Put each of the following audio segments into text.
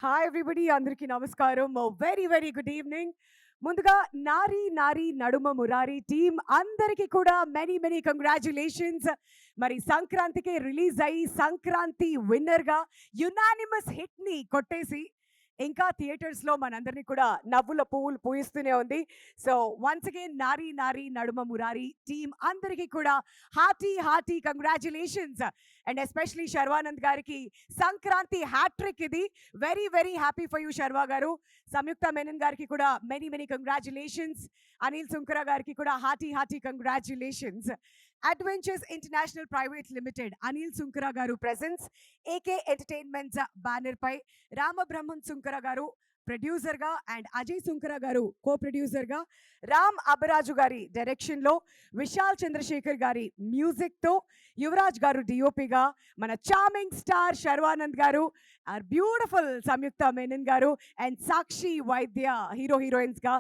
Hi everybody, అందరికీ నమస్కారం. Very very good evening. ముందుగా నారీ నారీ నడుమ మురారి టీమ్ అందరికీ కూడా మెనీ మెనీ కంగ్రాచులేషన్స్. మరి సంక్రాంతికి రిలీజ్ అయ్యి సంక్రాంతి విన్నర్గా యునానిమస్ హిట్ని కొట్టేసి ఇంకా థియేటర్స్లో మనందరినీ కూడా నవ్వుల పువ్వులు పూయిస్తూనే ఉంది. సో వన్స్ అగైన్ నారీ నారీ నడుమ మురారి టీమ్ అందరికీ కూడా hearty hearty congratulations. And especially Sharwanand గారికి సంక్రాంతి హ్యాట్రిక్ ఇది. Very very happy for you Sharwa గారు. సంయుక్త మెనన్ గారికి కూడా many many congratulations. Anil Sunkara గారికి కూడా hearty hearty congratulations. Adventures international private limited Anil Sunkara గారు ప్రెజెన్స్ ఏకే ఎంటర్టైన్మెంట్స్ బ్యానర్ పై రామబ్రహ్మన్ సుంకర గారు ప్రొడ్యూసర్గా అండ్ అజయ్ సుంకర గారు కో ప్రొడ్యూసర్గా, రామ్ అబరాజు గారి డైరెక్షన్లో, విశాల్ చంద్రశేఖర్ గారి మ్యూజిక్తో, యువరాజ్ గారు డిఓపిగా, మన చార్మింగ్ స్టార్ శర్వానంద్ గారు, ఆర్ బ్యూటిఫుల్ సంయుక్త మేనన్ గారు అండ్ సాక్షి వైద్య హీరోయిన్స్గా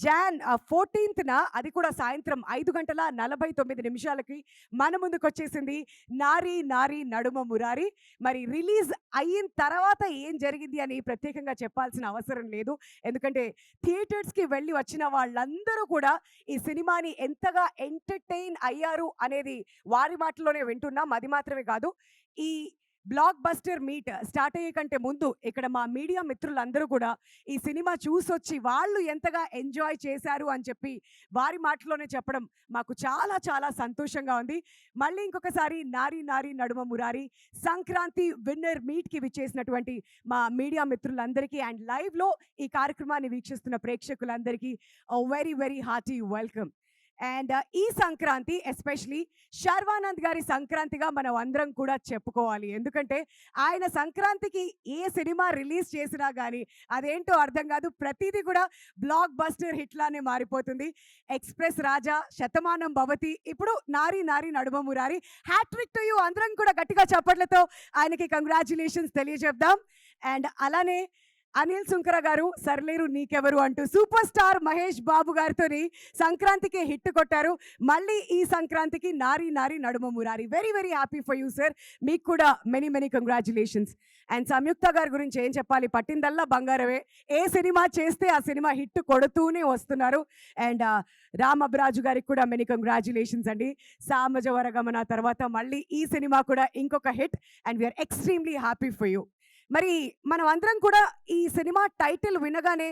జాన్ 14th అది కూడా సాయంత్రం 5:49 మన ముందుకు వచ్చేసింది నారీ నారీ నడుమ మురారి. మరి రిలీజ్ అయిన తర్వాత ఏం జరిగింది అని ప్రత్యేకంగా చెప్పాల్సిన అవసరం లేదు, ఎందుకంటే థియేటర్స్కి వెళ్ళి వచ్చిన వాళ్ళందరూ కూడా ఈ సినిమాని ఎంతగా ఎంటర్టైన్ అయ్యారు అనేది వారి మాటల్లోనే వింటున్నాం. అది మాత్రమే కాదు, ఈ బ్లాక్ బస్టర్ మీట్ స్టార్ట్ అయ్యే కంటే ముందు ఇక్కడ మా మీడియా మిత్రులందరూ కూడా ఈ సినిమా చూసొచ్చి వాళ్ళు ఎంతగా ఎంజాయ్ చేశారు అని చెప్పి వారి మాటలోనే చెప్పడం మాకు చాలా చాలా సంతోషంగా ఉంది. మళ్ళీ ఇంకొకసారి నారీ నారీ నడుమ మురారి సంక్రాంతి విన్నర్ మీట్కి విచ్చేసినటువంటి మా మీడియా మిత్రులందరికీ అండ్ లైవ్లో ఈ కార్యక్రమాన్ని వీక్షిస్తున్న ప్రేక్షకులందరికీ very very hearty welcome. And ఈ సంక్రాంతి ఎస్పెషలీ శర్వానంద్ గారి సంక్రాంతిగా మనం అందరం కూడా చెప్పుకోవాలి, ఎందుకంటే ఆయన సంక్రాంతికి ఏ సినిమా రిలీజ్ చేసినా కానీ అదేంటో అర్థం కాదు, ప్రతిదీ కూడా బ్లాక్ బస్టర్ హిట్లానే మారిపోతుంది. ఎక్స్ప్రెస్ రాజా, శతమానం భవతి, ఇప్పుడు నారీ Naari Naduma Murari. Hat trick to you. అందరం కూడా గట్టిగా చప్పట్లతో ఆయనకి కంగ్రాచులేషన్స్ తెలియజేద్దాం. అండ్ అలానే అనిల్ సుంకర గారు సర్లేరు నీకెవరు అంటూ సూపర్ స్టార్ మహేష్ బాబు గారితో సంక్రాంతికి హిట్ కొట్టారు. మళ్ళీ ఈ సంక్రాంతికి నారీ Naari Naduma Murari. Very very happy for you sir. మీకు కూడా మెనీ మెనీ కంగ్రాచులేషన్స్. అండ్ సంయుక్త గారి గురించి ఏం చెప్పాలి, పట్టిందల్లా బంగారమే. ఏ సినిమా చేస్తే ఆ సినిమా హిట్ కొడుతూనే వస్తున్నారు. అండ్ రామ్ అబరాజు గారికి కూడా మెనీ కంగ్రాచులేషన్స్ అండి. సామజ వరగమన తర్వాత మళ్ళీ ఈ సినిమా కూడా ఇంకొక hit and we are extremely happy for you. మరి మనం అందరం కూడా ఈ సినిమా టైటిల్ వినగానే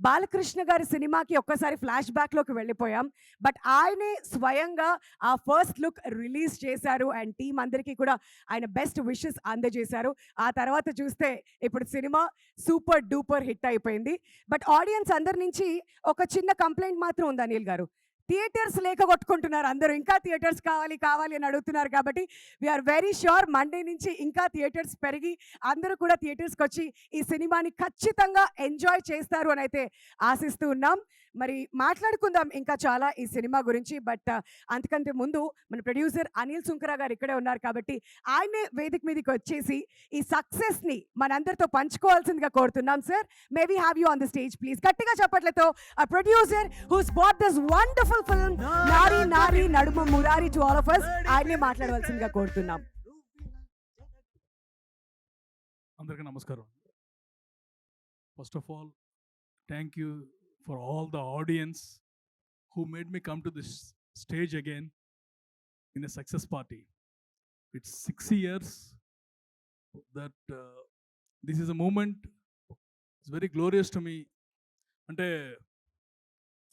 బాలకృష్ణ గారి సినిమాకి ఒక్కసారి ఫ్లాష్ బ్యాక్లోకి వెళ్ళిపోయాం. బట్ ఆయనే స్వయంగా ఆ ఫస్ట్ లుక్ రిలీజ్ చేశారు అండ్ టీం అందరికీ కూడా ఆయన బెస్ట్ విషెస్ అందజేశారు. ఆ తర్వాత చూస్తే ఇప్పుడు సినిమా సూపర్ డూపర్ హిట్ అయిపోయింది. బట్ ఆడియన్స్ అందరి నుంచి ఒక చిన్న కంప్లైంట్ మాత్రం ఉంది అనిల్ గారు, థియేటర్స్ లేక కొట్టుకుంటున్నారు అందరూ, ఇంకా థియేటర్స్ కావాలి కావాలి అని అడుగుతున్నారు. కాబట్టి వీఆర్ వెరీ ష్యూర్ మండే నుంచి ఇంకా థియేటర్స్ పెరిగి అందరూ కూడా థియేటర్స్కి వచ్చి ఈ సినిమాని ఖచ్చితంగా ఎంజాయ్ చేస్తారు అని అయితే ఆశిస్తూ ఉన్నాం. మరి మాట్లాడుకుందాం ఇంకా చాలా ఈ సినిమా గురించి. బట్ అంతకంటే ముందు మన ప్రొడ్యూసర్ అనిల్ సుంకర గారు ఇక్కడే ఉన్నారు కాబట్టి ఆయనే వేదిక మీదకి వచ్చేసి ఈ సక్సెస్ని మనందరితో పంచుకోవాల్సిందిగా కోరుతున్నాం. Sir, may we have you on the stage please. గట్టిగా చెప్పట్లతో ఆ producer who's brought this wonderful film Naari Naari Naduma Murari to all of us ఆయనే మాట్లాడవలసిందిగా కోరుతున్నాం. అందరికీ నమస్కారం. First of all thank you for all the audience who made me come to this stage again in a success party. It's 6 years that this is a moment. It's very glorious to me. అంటే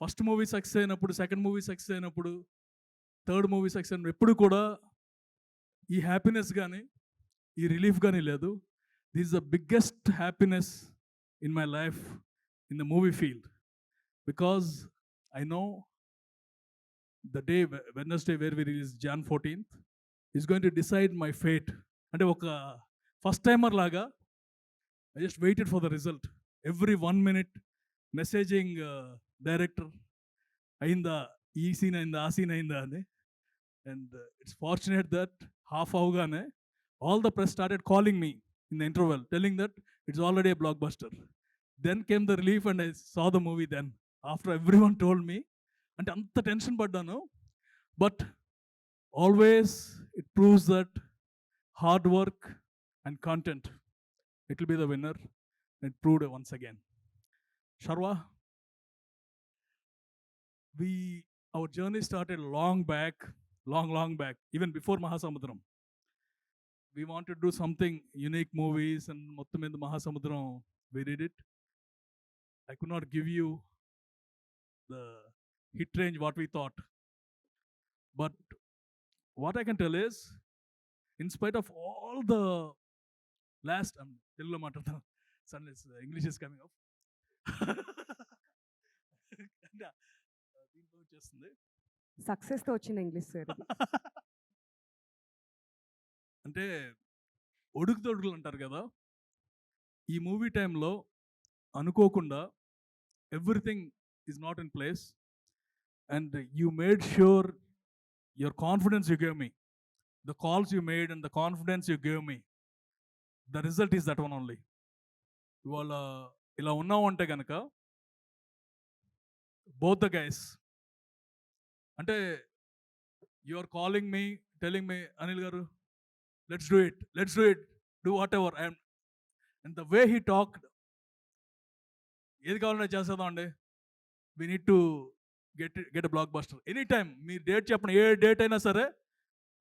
first movie success అయినప్పుడు, second movie success అయినప్పుడు, third movie success అయినప్పుడు ఎప్పుడు కూడా ఈ happiness కానీ ఈ relief కానీ లేదు. This is the biggest happiness in my life in the movie field. Because I know the day, Wednesday, where we release Jan 14th, is going to decide my fate. And oka first timer laga, I just waited for the result. Every 1 minute messaging director, ayinda ee scene ayinda aa scene ayinda ani. And it's fortunate that half avugane all the press started calling me in the interval, telling that it's already a blockbuster. Then came the relief and I saw the movie then. After everyone told me, అంటే అంత tension పడ్డాను. But always it proves that hard work and content, it will be the winner. It proved once again. Sharwa, our journey started long back, even before Mahasamudram. We wanted to do something unique movies and మొత్తం మీద Mahasamudram, we did it. I could not give you the hit range what we thought. But what I can tell is, in spite of all the last, Telugulo మాట్లాడతాను, suddenly English is coming up. దీంట్లో వచ్చేస్తుంది. Success తో వచ్చిన English sir. అంటే ఒడుగుతొడుగులు అంటారు కదా, ఈ movie టైంలో అనుకోకుండా everything is not in place and you made sure your confidence you gave me, the calls you made and the confidence you gave me, the result is that one only. ఇవాళ ఇలా ఉన్నావు అంటే కనుక both the guys, అంటే you are calling me, telling me, Anil గారు let's do it, do whatever. And the way he talked, ఏది కావాలన్నా చేసేద్దాం అండి, we need to get a blockbuster anytime. మీరు డేట్ చెప్పండి, ఏ డేట్ అయినా సరే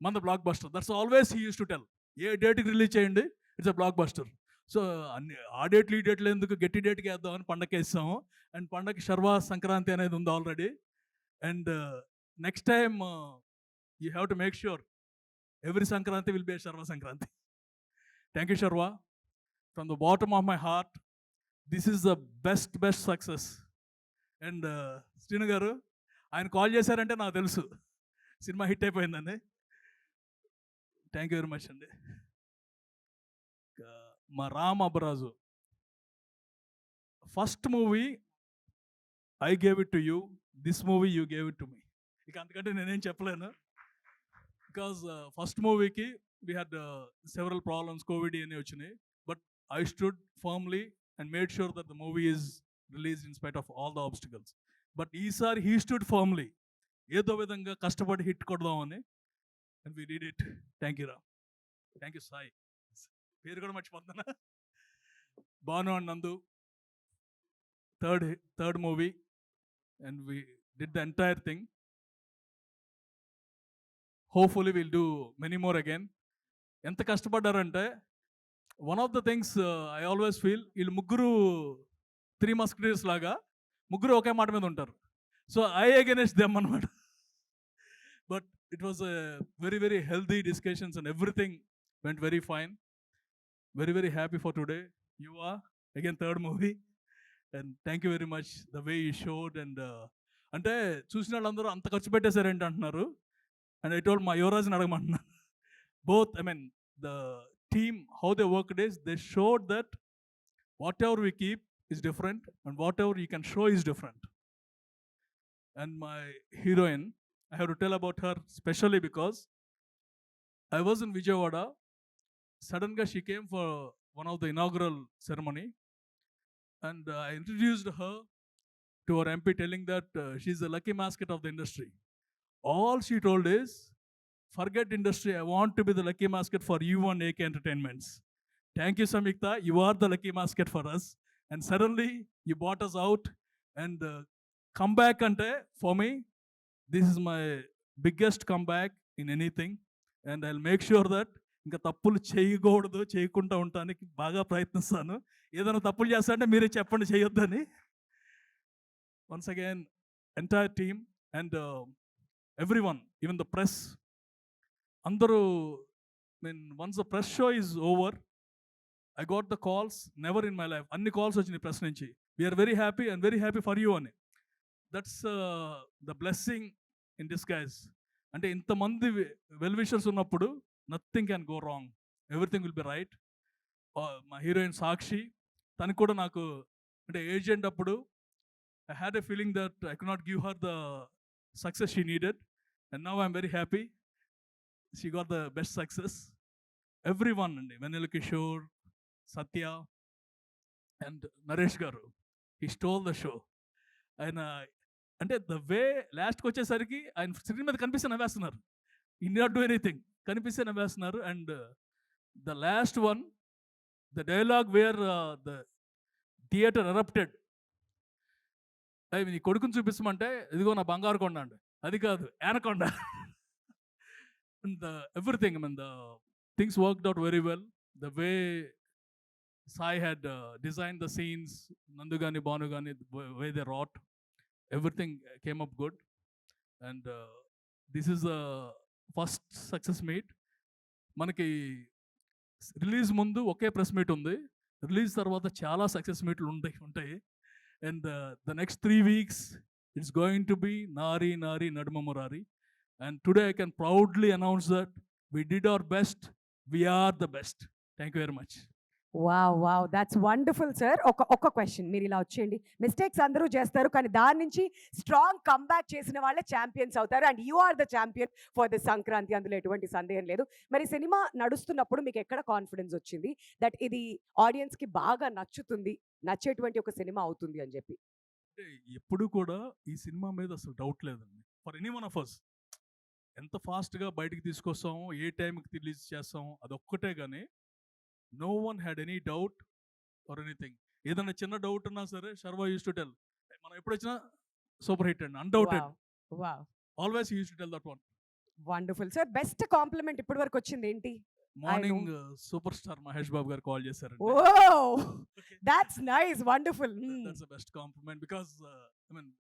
మన blockbuster, that's always he uses to tell. ఏ డేట్కి రిలీజ్ చేయండి, it's a blockbuster. So అన్ని ఆ డేట్లు ఈ డేట్లు ఎందుకు, గట్టి డేట్కి వేద్దామని పండగకి వేస్తాము. అండ్ పండగకి శర్వా సంక్రాంతి అనేది ఉంది already. And next time you have to make sure every Sankranti will be a Sharva Sankranti. Thank you, Sharva. From the bottom of my heart, this is the best success. And Srinu garu, ఆయన call చేశారంటే నాకు తెలుసు సినిమా hit అయిపోయిందండి. Thank you very much అండి. మా Ram Abbaraju first movie I gave it to you, this movie you gave it to me. ఇక అంతకంటే నేనేం చెప్పలేను. Because first movie ki we had several problems, COVID అని వచ్చినాయి, but I stood firmly and made sure that the movie is released in spite of all the obstacles. But ఈసారి he stood firmly, ఏదో విధంగా కష్టపడి hit కొడదామని, and we did it. Thank you Ram, thank you Sai, పేరు కూడా మర్చిపోతున్నా, Banu and Nandu, third movie, and we did the entire thing. Hopefully we'll do many more again. ఎంత కష్టపడ్డారంటే, one of the things I always feel, వీళ్ళు ముగ్గురు 3 మస్కిటరీస్ లాగా ముగ్గురు ఒకే మాట మీద ఉంటారు. సో ఐ అగైనెస్ట్ దెమ్ అనమాట. But it was very healthy discussions and everything went very fine. Very happy for today. You are again third movie and thank you very much the way you showed. అండ్ అంటే చూసిన వాళ్ళందరూ అంత ఖర్చు పెట్టేశారేంటి అంటున్నారు. And I told my Yuvrajni అడగమంటున్నాను. Both, I mean, the team, how they worked is, they showed that whatever we keep is different and whatever you can show is different. And my heroine, I have to tell about her specially because I was in Vijayawada. Suddenly she came for one of the inaugural ceremony and I introduced her to our MP, telling that she's the lucky mascot of the industry. All she told is, forget industry, I want to be the lucky mascot for you and AK Entertainments. Thank you Samyukta, you are the lucky mascot for us. And suddenly you brought us out and comeback ante, for me this is my biggest comeback in anything and I'll make sure that ఇంకా తప్పులు చేయకూడదు, చేయకుండా ఉండటానికి బాగా ప్రయత్నిస్తాను. ఏదైనా తప్పులు చేస్తా అంటే మీరే చెప్పండి చేయొద్దని. Once again, entire team and everyone, even the press, andaru, I mean, once the press show is over, I got the calls, never in my life, anni calls vachini press nunchi, we are very happy for you ani. That's the blessing in disguise. Ante inta mandi well wishers unnappudu nothing can go wrong, everything will be right. My heroine Sakshi, tanu kuda naku ante agent appudu I had a feeling that I could not give her the success she needed, and now I'm very happy she got the best success. Everyone, and Venela Kishore, Satya and Naresh garu, he stole the show. And అంటే the way లాస్ట్కి వచ్చేసరికి ఆయన screen మీద కనిపిస్తే నవ్వేస్తున్నారు, in not do anything, కనిపిస్తే నవ్వేస్తున్నారు. And the last one, the dialogue where the theatre erupted. నీ కొడుకుని చూపించమంటే ఇదిగో నా బంగారు కొండ అండి, అది కాదు anaconda. Everything, I mean the things worked out very well. The way Sai had designed the scenes, Nandu gani, Banu gani, the way they wrought, everything came up good. And this is the first success meet. మనకి release ముందు ఒకే press meet ఉంది, release తర్వాత చాలా success మీట్లు ఉంటాయి. And the next 3 weeks it's going to be నారి నారి నడుమ Murari. And today I can proudly announce that we did our best, we are the best. Thank you very much. Wow, that's wonderful sir. ఒక question, మీరు ఇలా వచ్చేయండి. Mistakes అందరూ చేస్తారు, కానీ దాని నుంచి స్ట్రాంగ్ కమ్బ్యాక్ చేసిన వాళ్ళే ఛాంపియన్స్ అవుతారు. And you are the champion for the Sankranti, అందులో ఎటువంటి సందేహం లేదు. మరి సినిమా నడుస్తున్నప్పుడు మీకు ఎక్కడ కాన్ఫిడెన్స్ వచ్చింది దట్ ఇది ఆడియన్స్కి బాగా నచ్చేటువంటి ఒక సినిమా అవుతుంది అని చెప్పి? అంటే ఎప్పుడు కూడా ఈ సినిమా మీద అసలు డౌట్ లేదండి. For any one of us, ఎంత ఫాస్ట్గా బయటికి తీసుకొస్తాం, ఏ టైంకి రిలీజ్ చేస్తాం, అదొక్కటే. కానీ no one had any doubt or anything. ఏదైనా చిన్న డౌట్ ఉన్నా సరే శర్వా యూస్ టు టెల్, మనం ఎప్పుడు వచ్చినా సూపర్ హిట్ అండి, undoubted. Wow, always uses to tell that one. Wonderful sir. Best compliment ఇప్పటి వరకు వచ్చింది ఏంటి? Morning super star Mahesh Babu గారు కాల్ చేశారు. Oh, that's nice, wonderful. That's the best compliment because I mean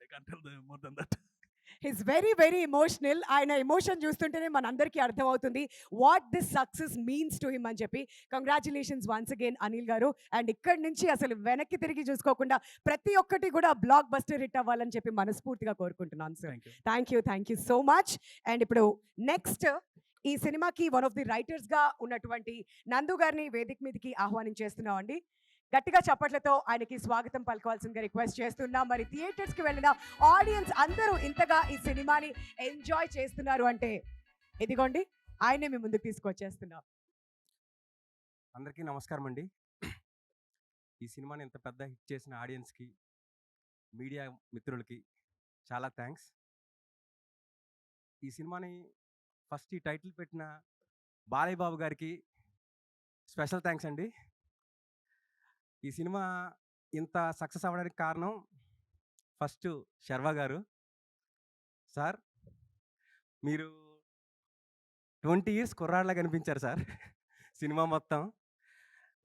I can't tell more than that. His very emotional. ఆయన emotion చూస్తుంటేనే మనందరికీ అర్థమవుతుంది what this success means to him అని చెప్పి. Congratulations once again Anil గారు. And ఇక్కడి నుంచి అసలు వెనక్కి తిరిగి చూసుకోకుండా ప్రతి ఒక్కటి కూడా బ్లాక్ బస్టర్ హిట్ అవ్వాలని చెప్పి మనస్ఫూర్తిగా కోరుకుంటున్నాను sir. Thank you so much. And ఇప్పుడు నెక్స్ట్ ఈ సినిమాకి వన్ ఆఫ్ ది రైటర్స్గా ఉన్నటువంటి నందు గారిని వేదిక మీదకి ఆహ్వానించేస్తున్నాం అండి. గట్టిగా చప్పట్లతో ఆయనకి స్వాగతం పలకవలసిందిగా రిక్వెస్ట్ చేస్తున్నాం. మరి థియేటర్స్కి వెళ్ళిన ఆడియన్స్ అందరూ ఇంతగా ఈ సినిమాని ఎంజాయ్ చేస్తున్నారు అంటే ఇదిగోండి ఆయనే మీ ముందుకు తీసుకొచ్చేస్తున్నాం. అందరికీ నమస్కారం అండి. ఈ సినిమాని ఇంత పెద్ద హిట్ చేసిన ఆడియన్స్కి, మీడియా మిత్రులకి చాలా థ్యాంక్స్. ఈ సినిమాని ఫస్ట్ ఈ టైటిల్ పెట్టిన బాలయ్య బాబు గారికి స్పెషల్ థ్యాంక్స్ అండి. ఈ సినిమా ఇంత సక్సెస్ అవ్వడానికి కారణం ఫస్ట్ శర్వా గారు. సార్, మీరు 20 years కుర్రాళ్ళ కనిపించారు సార్ సినిమా మొత్తం.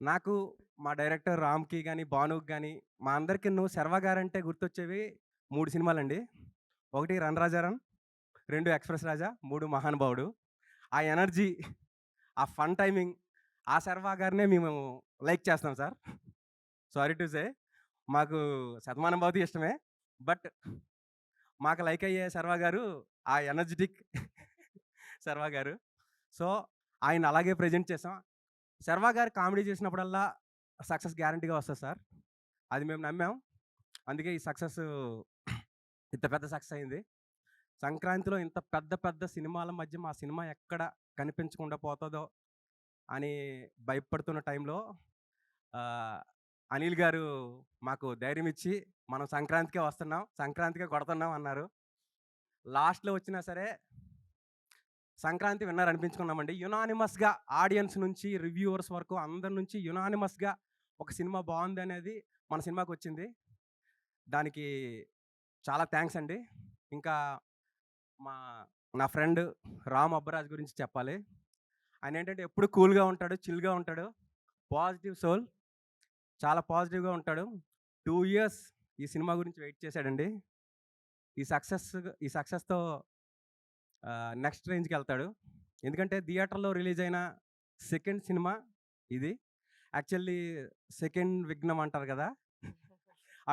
నాకు మా డైరెక్టర్ రామ్కి కానీ భానుకి కానీ మా అందరికీ శర్వా గారు అంటే గుర్తొచ్చేవి 3 సినిమాలండి. 1 రన్ రాజారన్, 2 ఎక్స్ప్రెస్ రాజా, 3 మహానుభావుడు. ఆ ఎనర్జీ, ఆ ఫన్ టైమింగ్, ఆ శర్వా గారినే మేము లైక్ చేస్తాం సార్. సారీ టు సే, మాకు శతమానం భవతి ఇష్టమే, బట్ మాకు లైక్ అయ్యే శర్వా గారు ఆ ఎనర్జెటిక్ శర్వా గారు. సో ఆయన అలాగే ప్రజెంట్ చేసాం. శర్వా గారు కామెడీ చేసినప్పుడల్లా సక్సెస్ గ్యారంటీగా వస్తుంది సార్, అది మేము నమ్మాం. అందుకే ఈ సక్సెస్ ఇంత పెద్ద సక్సెస్ అయింది. సంక్రాంతిలో ఇంత పెద్ద సినిమాల మధ్య మా సినిమా ఎక్కడ కనిపించకుండా పోతుందో అని భయపడుతున్న టైంలో అనిల్ గారు మాకు ధైర్యం ఇచ్చి మనం సంక్రాంతికే వస్తున్నాం, సంక్రాంతికే కొడుతున్నాం అన్నారు. లాస్ట్లో వచ్చినా సరే సంక్రాంతి విన్నర్ అనిపించుకున్నామండి. యునానిమస్గా ఆడియన్స్ నుంచి రివ్యూవర్స్ వరకు అందరి నుంచి యునానిమస్గా ఒక సినిమా బాగుంది అనేది మన సినిమాకి వచ్చింది. దానికి చాలా థ్యాంక్స్ అండి. ఇంకా నా ఫ్రెండ్ రామ్ అబ్బరాజ్ గురించి చెప్పాలి. ఆయన ఏంటంటే ఎప్పుడు కూల్గా ఉంటాడు, చిల్గా ఉంటాడు, పాజిటివ్ సోల్, చాలా పాజిటివ్గా ఉంటాడు. 2 years ఈ సినిమా గురించి వెయిట్ చేశాడండి. ఈ సక్సెస్తో నెక్స్ట్ రేంజ్కి వెళ్తాడు. ఎందుకంటే థియేటర్లో రిలీజ్ అయిన సెకండ్ సినిమా ఇది. యాక్చువల్లీ సెకండ్ విఘ్నం అంటారు కదా,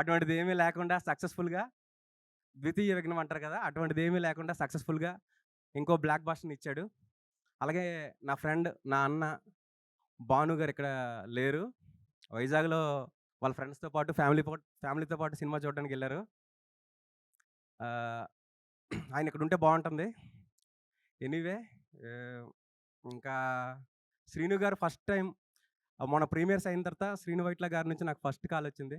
అటువంటిది ఏమీ లేకుండా సక్సెస్ఫుల్గా, ద్వితీయ విఘ్నం అంటారు కదా, అటువంటిది ఏమీ లేకుండా సక్సెస్ఫుల్గా ఇంకో బ్లాక్ బాస్టర్ని ఇచ్చాడు. అలాగే నా ఫ్రెండ్, నా అన్న భాను గారు ఇక్కడ లేరు, వైజాగ్లో వాళ్ళ ఫ్రెండ్స్తో పాటు ఫ్యామిలీతో పాటు సినిమా చూడడానికి వెళ్ళారు. ఆయన ఇక్కడ ఉంటే బాగుంటుంది. ఎనీవే, ఇంకా శ్రీను గారు ఫస్ట్ టైం మొన్న ప్రీమియర్స్ అయిన తర్వాత శ్రీను వైట్ల గారి నుంచి నాకు ఫస్ట్ కాల్ వచ్చింది.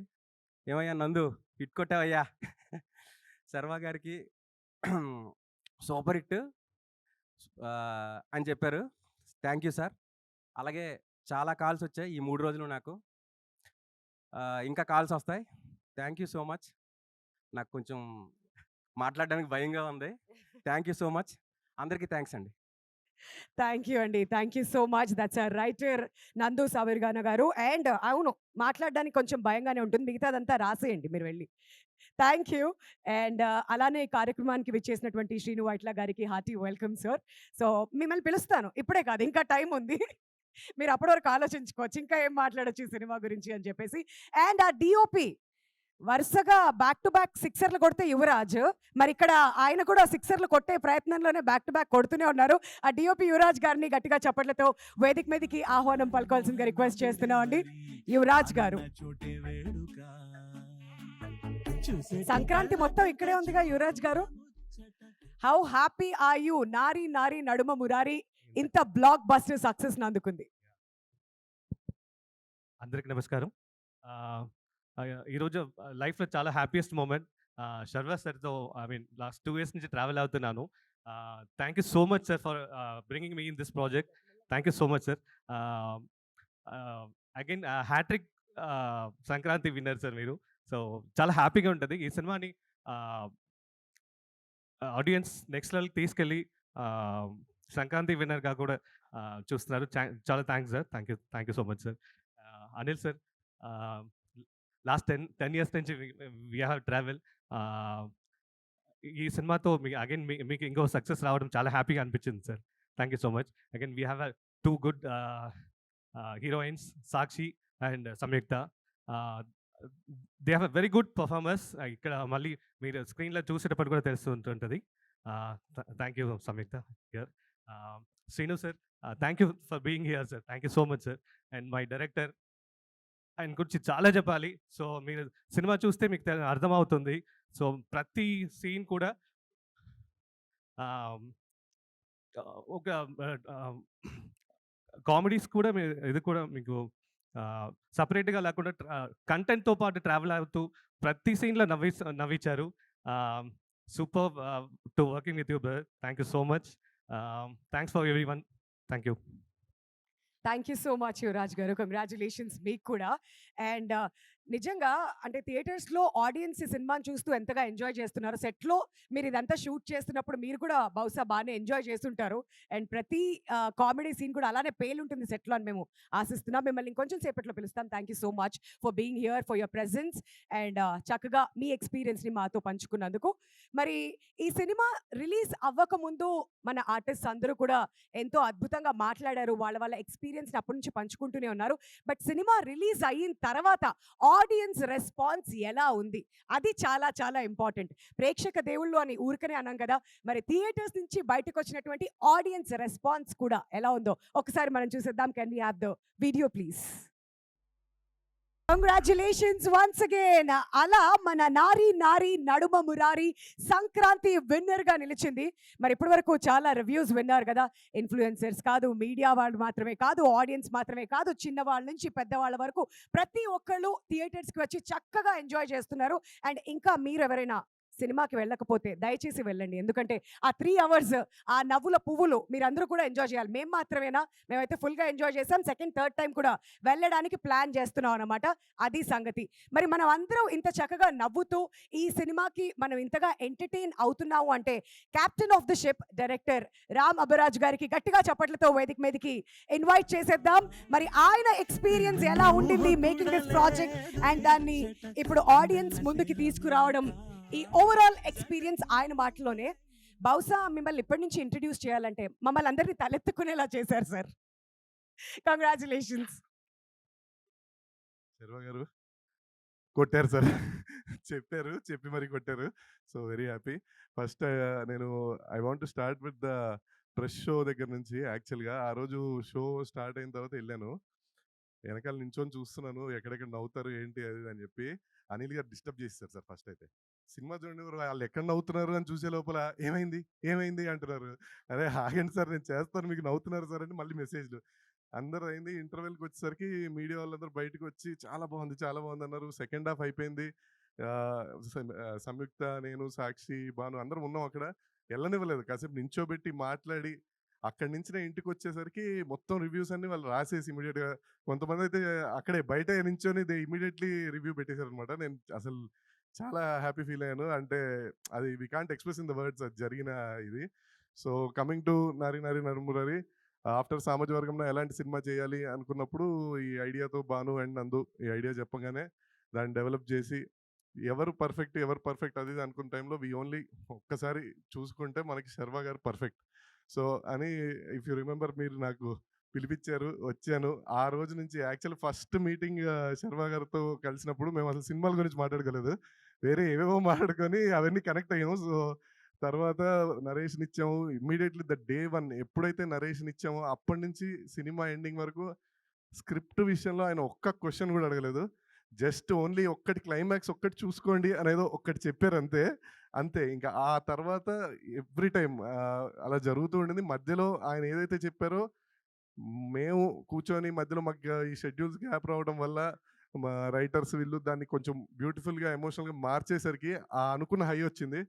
ఏమయ్యా నందు, హిట్ కొట్టావయ్యా శర్వా గారికి సూపర్ హిట్ అని చెప్పారు. Thank you sir. అలాగే చాలా కాల్స్ వచ్చాయి ఈ 3 రోజులు నాకు. ఇంకా కాల్స్ వస్తాయి. Thank you so much. నాకు కొంచెం మాట్లాడడానికి భయంగా ఉంది. Thank you so much. అందరికీ థ్యాంక్స్ అండి. థ్యాంక్ యూ అండి. Thank you so much. That's a writer నందు సావిర్గాన గారు. అండ్ అవును, మాట్లాడడానికి కొంచెం భయంగానే ఉంటుంది. మిగతాదంతా రాసేయండి మీరు వెళ్ళి. Thank you. అండ్ అలానే ఈ కార్యక్రమానికి విచ్చేసినటువంటి శ్రీను వైట్ల గారికి హార్టీ వెల్కమ్ సార్. సో మిమ్మల్ని పిలుస్తాను. ఇప్పుడే కాదు, ఇంకా టైం ఉంది. మీరు అప్పటి వరకు ఆలోచించుకోవచ్చు. ఇంకా ఏం మాట్లాడొచ్చు ఈ సినిమా గురించి అని చెప్పేసి. అండ్ ఆ డీఓపీ వరుసగా బ్యాక్ టు బ్యాక్ సిక్సర్లు కొడితే యువరాజ్, మరి ఇక్కడ ఆయన కూడా సిక్సర్లు కొట్టే ప్రయత్నంలోనే బ్యాక్ టు బ్యాక్ కొడుతూనే ఉన్నారు. ఆ డిఓపి యువరాజ్ గారిని గట్టిగా చప్పట్లతో వేదిక మీదకి ఆహ్వానం పలుకోవాల్సిందిగా రిక్వెస్ట్ చేస్తున్నాం అండి. యువరాజ్ గారు, సంక్రాంతి మొత్తం ఇక్కడే ఉందిగా యువరాజ్ గారు. How happy are you? Naari Naari నడుమ మురారి ఇంత బ్లాక్ బస్టర్ సక్సెస్ అందుకుంది. అందరికి నమస్కారం. ఈరోజు లైఫ్లో చాలా హ్యాపీయెస్ట్ మూమెంట్. శర్వా సార్తో లాస్ట్ 2 years నుంచి ట్రావెల్ అవుతున్నాను. Thank you so much sir for bringing me in this project. Thank you so much sir. Again hat-trick Sankranti winner sir మీరు. సో చాలా హ్యాపీగా ఉంటుంది ఈ సినిమాని ఆడియన్స్ నెక్స్ట్ లెవెల్కి తీసుకెళ్ళి సంక్రాంతి విన్నర్గా కూడా చూస్తున్నారు. చాలా thanks sir. Thank you so much sir. Anil sir, last 10 years నుంచి వీ హ్యావ్ ట్రావెల్. ఈ సినిమాతో మీకు ఇంకో సక్సెస్ రావడం చాలా హ్యాపీగా అనిపించింది sir. Thank you so much. Again we have 2 good heroines, Sakshi and Samyukta. They have very good performers. ఇక్కడ మళ్ళీ మీరు స్క్రీన్లో చూసేటప్పుడు కూడా తెలుస్తుంటుంది. Thank you Samyukta here. Srinu sir, thank you for being here sir. Thank you so much sir. And my director, ఆయన గురించి చాలా చెప్పాలి. సో మీరు సినిమా చూస్తే మీకు అర్థమవుతుంది. సో ప్రతి సీన్ కూడా ఒక కామెడీస్ కూడా ఇది కూడా మీకు సపరేట్గా లేకుండా కంటెంట్తో పాటు ట్రావెల్ అవుతూ ప్రతి సీన్లో నవ్వించారు. Super to working with you brother. Thank you so much. Thanks for everyone. Thank you. Thank you so much Yuvaraj గారు. కంగ్రాచులేషన్స్ మీకు కూడా. అండ్ నిజంగా అంటే థియేటర్స్లో ఆడియన్స్ ఈ సినిమాని చూస్తూ ఎంతగా ఎంజాయ్ చేస్తున్నారు. సెట్లో మీరు ఇదంతా షూట్ చేస్తున్నప్పుడు మీరు కూడా బహుశా బాగానే ఎంజాయ్ చేస్తుంటారు. అండ్ ప్రతి కామెడీ సీన్ కూడా అలానే పేలుంటుంది సెట్లో అని మేము ఆశిస్తున్నాం. మిమ్మల్ని ఇంకొంచెం సేపట్లో పిలుస్తాం. Thank you so much for being here, for your presence and చక్కగా మీ ఎక్స్పీరియన్స్ని మాతో పంచుకున్నందుకు. మరి ఈ సినిమా రిలీజ్ అవ్వకముందు మన ఆర్టిస్ట్ అందరూ కూడా ఎంతో అద్భుతంగా మాట్లాడారు. వాళ్ళ ఎక్స్పీరియన్స్ని అప్పటి నుంచి పంచుకుంటూనే ఉన్నారు. బట్ సినిమా రిలీజ్ అయిన తర్వాత ఆడియన్స్ రెస్పాన్స్ ఎలా ఉంది, అది చాలా చాలా ఇంపార్టెంట్. ప్రేక్షక దేవుళ్ళు అని ఊరికనే అన్నాం కదా, మరి థియేటర్స్ నుంచి బయటకు వచ్చినటువంటి ఆడియన్స్ రెస్పాన్స్ కూడా ఎలా ఉందో ఒకసారి మనం చూసేద్దాం. Can we have the video please? Congratulations once again. అలా మన నారి నారి నడుమ మురారి సంక్రాంతి విన్నర్ గా నిలిచింది. మరి ఇప్పటి వరకు చాలా రివ్యూస్ విన్నారు కదా. ఇన్ఫ్లుయెన్సర్స్ కాదు, మీడియా వాళ్ళు మాత్రమే కాదు, ఆడియన్స్ మాత్రమే కాదు, చిన్నవాళ్ళ నుంచి పెద్దవాళ్ళ వరకు ప్రతి ఒక్కళ్ళు థియేటర్స్కి వచ్చి చక్కగా ఎంజాయ్ చేస్తున్నారు. అండ్ ఇంకా మీరు ఎవరైనా సినిమాకి వెళ్ళకపోతే దయచేసి వెళ్ళండి. ఎందుకంటే ఆ 3 hours ఆ నవ్వుల పువ్వులు మీరందరూ కూడా ఎంజాయ్ చేయాలి. మేము మాత్రమేనా? మేమైతే ఫుల్గా ఎంజాయ్ చేసాం. సెకండ్ థర్డ్ టైం కూడా వెళ్ళడానికి ప్లాన్ చేస్తున్నాం అనమాట. అది సంగతి. మరి మనం అందరం ఇంత చక్కగా నవ్వుతూ ఈ సినిమాకి మనం ఇంతగా ఎంటర్టైన్ అవుతున్నాము అంటే captain of the ship director Ram Abbaraj గారికి గట్టిగా చప్పట్లతో వేదిక మీదకి ఇన్వైట్ చేసేద్దాం. మరి ఆయన ఎక్స్పీరియన్స్ ఎలా ఉండింది మేకింగ్ దిస్ ప్రాజెక్ట్ అండ్ దాన్ని ఇప్పుడు ఆడియన్స్ ముందుకి తీసుకురావడం, ఈ ఓవరాల్ ఎక్స్పీరియన్స్ ఆయన మాటలోనే. బహుశా మిమ్మల్ని ఇప్పటి నుంచి ఇంట్రడ్యూస్ చేయాలంటే మమ్మల్ని అందరినీ తలెత్తుకునేలా చేశారు సార్. కంగ్రాచులేషన్స్. శర్వ గారు కొట్టారు సార్. చెప్పారు, చెప్పి మరి కొట్టారు. So very happy. ఫస్ట్ నేను I want to start with the press show దగ్గర నుంచి. యాక్చువల్గా ఆ రోజు షో స్టార్ట్ అయిన తర్వాత వెళ్ళాను. వెనకాల నించొని చూస్తున్నాను ఎక్కడెక్కడ నవ్వుతారు ఏంటి అది అని చెప్పి. అనిల్ గారు డిస్టర్బ్ చేస్తారు సార్. ఫస్ట్ అయితే సినిమా చూడండి వాళ్ళు ఎక్కడ నవ్వుతున్నారు అని చూసే లోపల ఏమైంది ఏమైంది అంటున్నారు. అరే ఆగండి సార్, నేను చేస్తాను, మీకు నవ్వుతున్నారు సార్ అని మళ్ళీ మెసేజ్లు. అందరూ అయింది. ఇంటర్వెల్కి వచ్చేసరికి మీడియా వాళ్ళందరూ బయటకు వచ్చి చాలా బాగుంది చాలా బాగుంది అన్నారు. సెకండ్ హాఫ్ అయిపోయింది. సంయుక్త, నేను, సాక్షి, భాను అందరం ఉన్నాం అక్కడ. వెళ్ళనివ్వలేదు. కాసేపు నించోబెట్టి మాట్లాడి అక్కడి నుంచి నేను ఇంటికి వచ్చేసరికి మొత్తం రివ్యూస్ అన్ని వాళ్ళు రాసేసి ఇమీడియట్గా, కొంతమంది అయితే అక్కడే బయట నించొని ఇమీడియట్లీ రివ్యూ పెట్టేశారనమాట. నేను అసలు చాలా హ్యాపీ ఫీల్ అయ్యాను. అంటే అది we can't express in the words అది జరిగిన ఇది. So coming to Nari Nari Nadumurari, after సామాజిక ఎలాంటి సినిమా చేయాలి అనుకున్నప్పుడు ఈ ఐడియాతో భాను అండ్ నందు ఈ ఐడియా చెప్పగానే దాన్ని డెవలప్ చేసి ఎవరు పర్ఫెక్ట్ అది ఇది అనుకున్న టైంలో వి ఓన్లీ ఒక్కసారి చూసుకుంటే మనకి శర్వా గారు పర్ఫెక్ట్. సో అని ఇఫ్ యూ రిమెంబర్ మీరు నాకు పిలిపించారు, వచ్చాను. ఆ రోజు నుంచి యాక్చువల్లీ ఫస్ట్ మీటింగ్ శర్వా గారితో కలిసినప్పుడు మేము అసలు సినిమాల గురించి మాట్లాడుకోలేదు. వేరే ఏవేవో మాట్లాడుకొని అవన్నీ కనెక్ట్ అయ్యాము. సో తర్వాత నరేష్‌ని ఇచ్చాము. ఇమ్మీడియేట్‌లీ ద డే 1 ఎప్పుడైతే నరేష్‌ని ఇచ్చామో అప్పటి నుంచి సినిమా ఎండింగ్ వరకు స్క్రిప్ట్ విషయంలో ఆయన ఒక్క క్వెషన్ కూడా అడగలేదు. జస్ట్ ఓన్లీ ఒక్కటి క్లైమాక్స్ ఒక్కటి చూసుకోండి అనేదో ఒక్కటి చెప్పారు అంతే. అంతే. ఇంకా ఆ తర్వాత ఎవ్రీ టైమ్ అలా జరుగుతూ ఉండింది. మధ్యలో ఆయన ఏదైతే చెప్పారో మేము కూర్చొని మధ్యలో మాకు ఈ షెడ్యూల్స్ గ్యాప్ రావడం వల్ల మా రైటర్స్ వీళ్ళు దాన్ని కొంచెం బ్యూటిఫుల్‌గా, ఎమోషనల్‌గా మార్చేసరికి ఆ అనుకున్న హై వచ్చింది.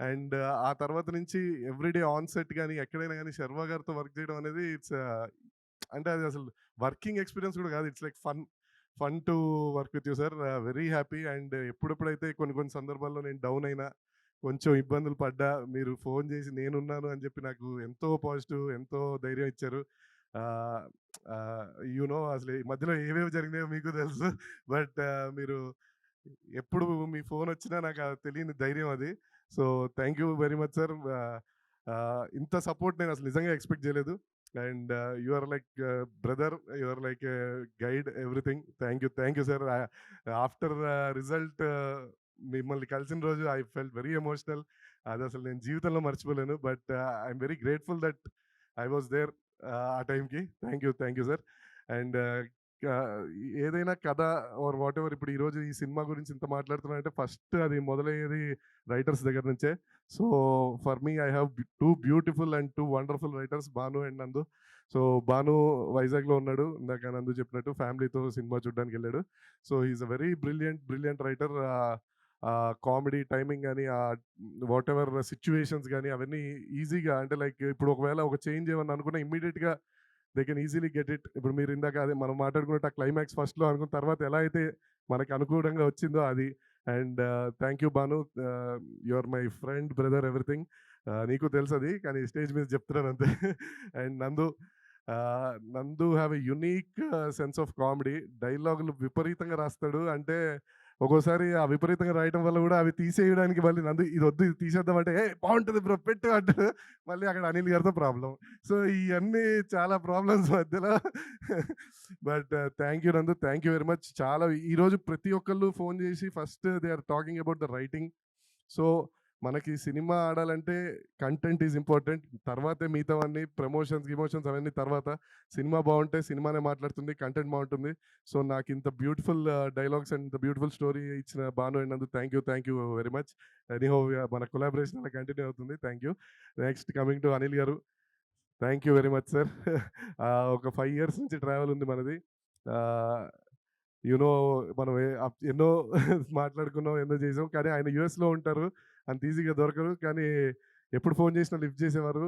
అండ్ ఆ తర్వాత నుంచి ఎవ్రీడే ఆన్ సెట్ గాని, ఎక్కడైనా గాని శర్వా గారితో వర్క్ చేయడం అనేది అంటే అది అసలు వర్కింగ్ ఎక్స్‌పీరియన్స్ కూడా కాదు. It's like fun to work with you sir. Very happy. And ఎప్పుడెప్పుడైతే కొన్ని కొన్ని సందర్భాల్లో నేను డౌన్ అయినా, కొంచెం ఇబ్బందులు పడ్డా, మీరు ఫోన్ చేసి నేనున్నాను అని చెప్పి నాకు ఎంతో పాజిటివ్, ఎంతో ధైర్యం ఇచ్చారు. యూ నో అసలు ఈ మధ్యలో ఏవేవి జరిగినాయో మీకు తెలుసు. బట్ మీరు ఎప్పుడు మీ ఫోన్ వచ్చినా నాకు తెలియని ధైర్యం అది. So thank you very much sir. ఇంత సపోర్ట్ నేను అసలు నిజంగా ఎక్స్పెక్ట్ చేయలేదు. And you are like brother, you are like guide, everything. Thank you sir. After result మిమ్మల్ని కలిసిన రోజు ఐ ఫెల్ట్ వెరీ ఎమోషనల్. అది అసలు నేను జీవితంలో మర్చిపోలేను. But I'm very grateful that I was there ఆ టైంకి. Thank you sir. అండ్ ఏదైనా కథ ఆర్ వాట్ ఎవర్, ఇప్పుడు ఈరోజు ఈ సినిమా గురించి ఇంత మాట్లాడుతున్నానంటే ఫస్ట్ అది మొదలయ్యేది రైటర్స్ దగ్గర నుంచే. So for me I have 2 beautiful and 2 wonderful writers, Bhanu and Nandu. So Bhanu వైజాగ్లో ఉన్నాడు, ఇందాక నందు చెప్పినట్టు ఫ్యామిలీతో సినిమా చూడడానికి వెళ్ళాడు. So he is a very brilliant writer. Comedy timing కానీ, వాట్ ఎవర్ సిచ్యువేషన్స్ కానీ అవన్నీ ఈజీగా, అంటే లైక్ ఇప్పుడు ఒకవేళ ఒక చేంజ్ ఏమన్నా అనుకున్నా ఇమ్మీడియట్గా they can easily get it. ఇప్పుడు మీరు ఇందాక అదే మనం మాట్లాడుకున్నట్టు ఆ క్లైమాక్స్ ఫస్ట్‌లో అనుకున్న తర్వాత ఎలా అయితే మనకు అనుకూలంగా వచ్చిందో అది. And thank you Bhanu. You are my friend, brother, everything. నీకు తెలుసది, కానీ స్టేజ్ మీద చెప్తున్నాను అంతే. And Nandu have a unique sense of comedy. డైలాగులు విపరీతంగా రాస్తాడు. అంటే ఒక్కోసారి ఆ విపరీతంగా రాయటం వల్ల కూడా అవి తీసేయడానికి మళ్ళీ నందు ఇది వద్దు, ఇది తీసేద్దాం అంటే, ఏ బాగుంటుంది బ్రో పెట్టు అంటాడు. మళ్ళీ అక్కడ అనిల్ గారితో ప్రాబ్లం. సో ఇవన్నీ చాలా ప్రాబ్లమ్స్ మధ్యలో. But thank you Nandu, thank you very much. చాలా ఈరోజు ప్రతి ఒక్కళ్ళు ఫోన్ చేసి first they are talking about the writing. So మనకి సినిమా ఆడాలంటే కంటెంట్ ఈజ్ ఇంపార్టెంట్. తర్వాతే మిగతావన్నీ గిమోషన్స్ అవన్నీ తర్వాత. సినిమా బాగుంటే సినిమానే మాట్లాడుతుంది, కంటెంట్ బాగుంటుంది. సో నాకు ఇంత బ్యూటిఫుల్ డైలాగ్స్ అండ్ ఇంత బ్యూటిఫుల్ స్టోరీ ఇచ్చిన భాను అయినందుకు thank you very much. Anyhow మన కొలాబరేషన్ అలా కంటిన్యూ అవుతుంది. Thank you. Next coming to Anil గారు, thank you very much sir. ఒక 5 years నుంచి ట్రావెల్ ఉంది మనది. యూనో మనం ఎన్నో మాట్లాడుకున్నాం, ఎన్నో చేసాం. కానీ ఆయన యూఎస్లో ఉంటారు, అంత ఈజీగా దొరకరు. కానీ ఎప్పుడు ఫోన్ చేసినా లిఫ్ట్ చేసేవారు.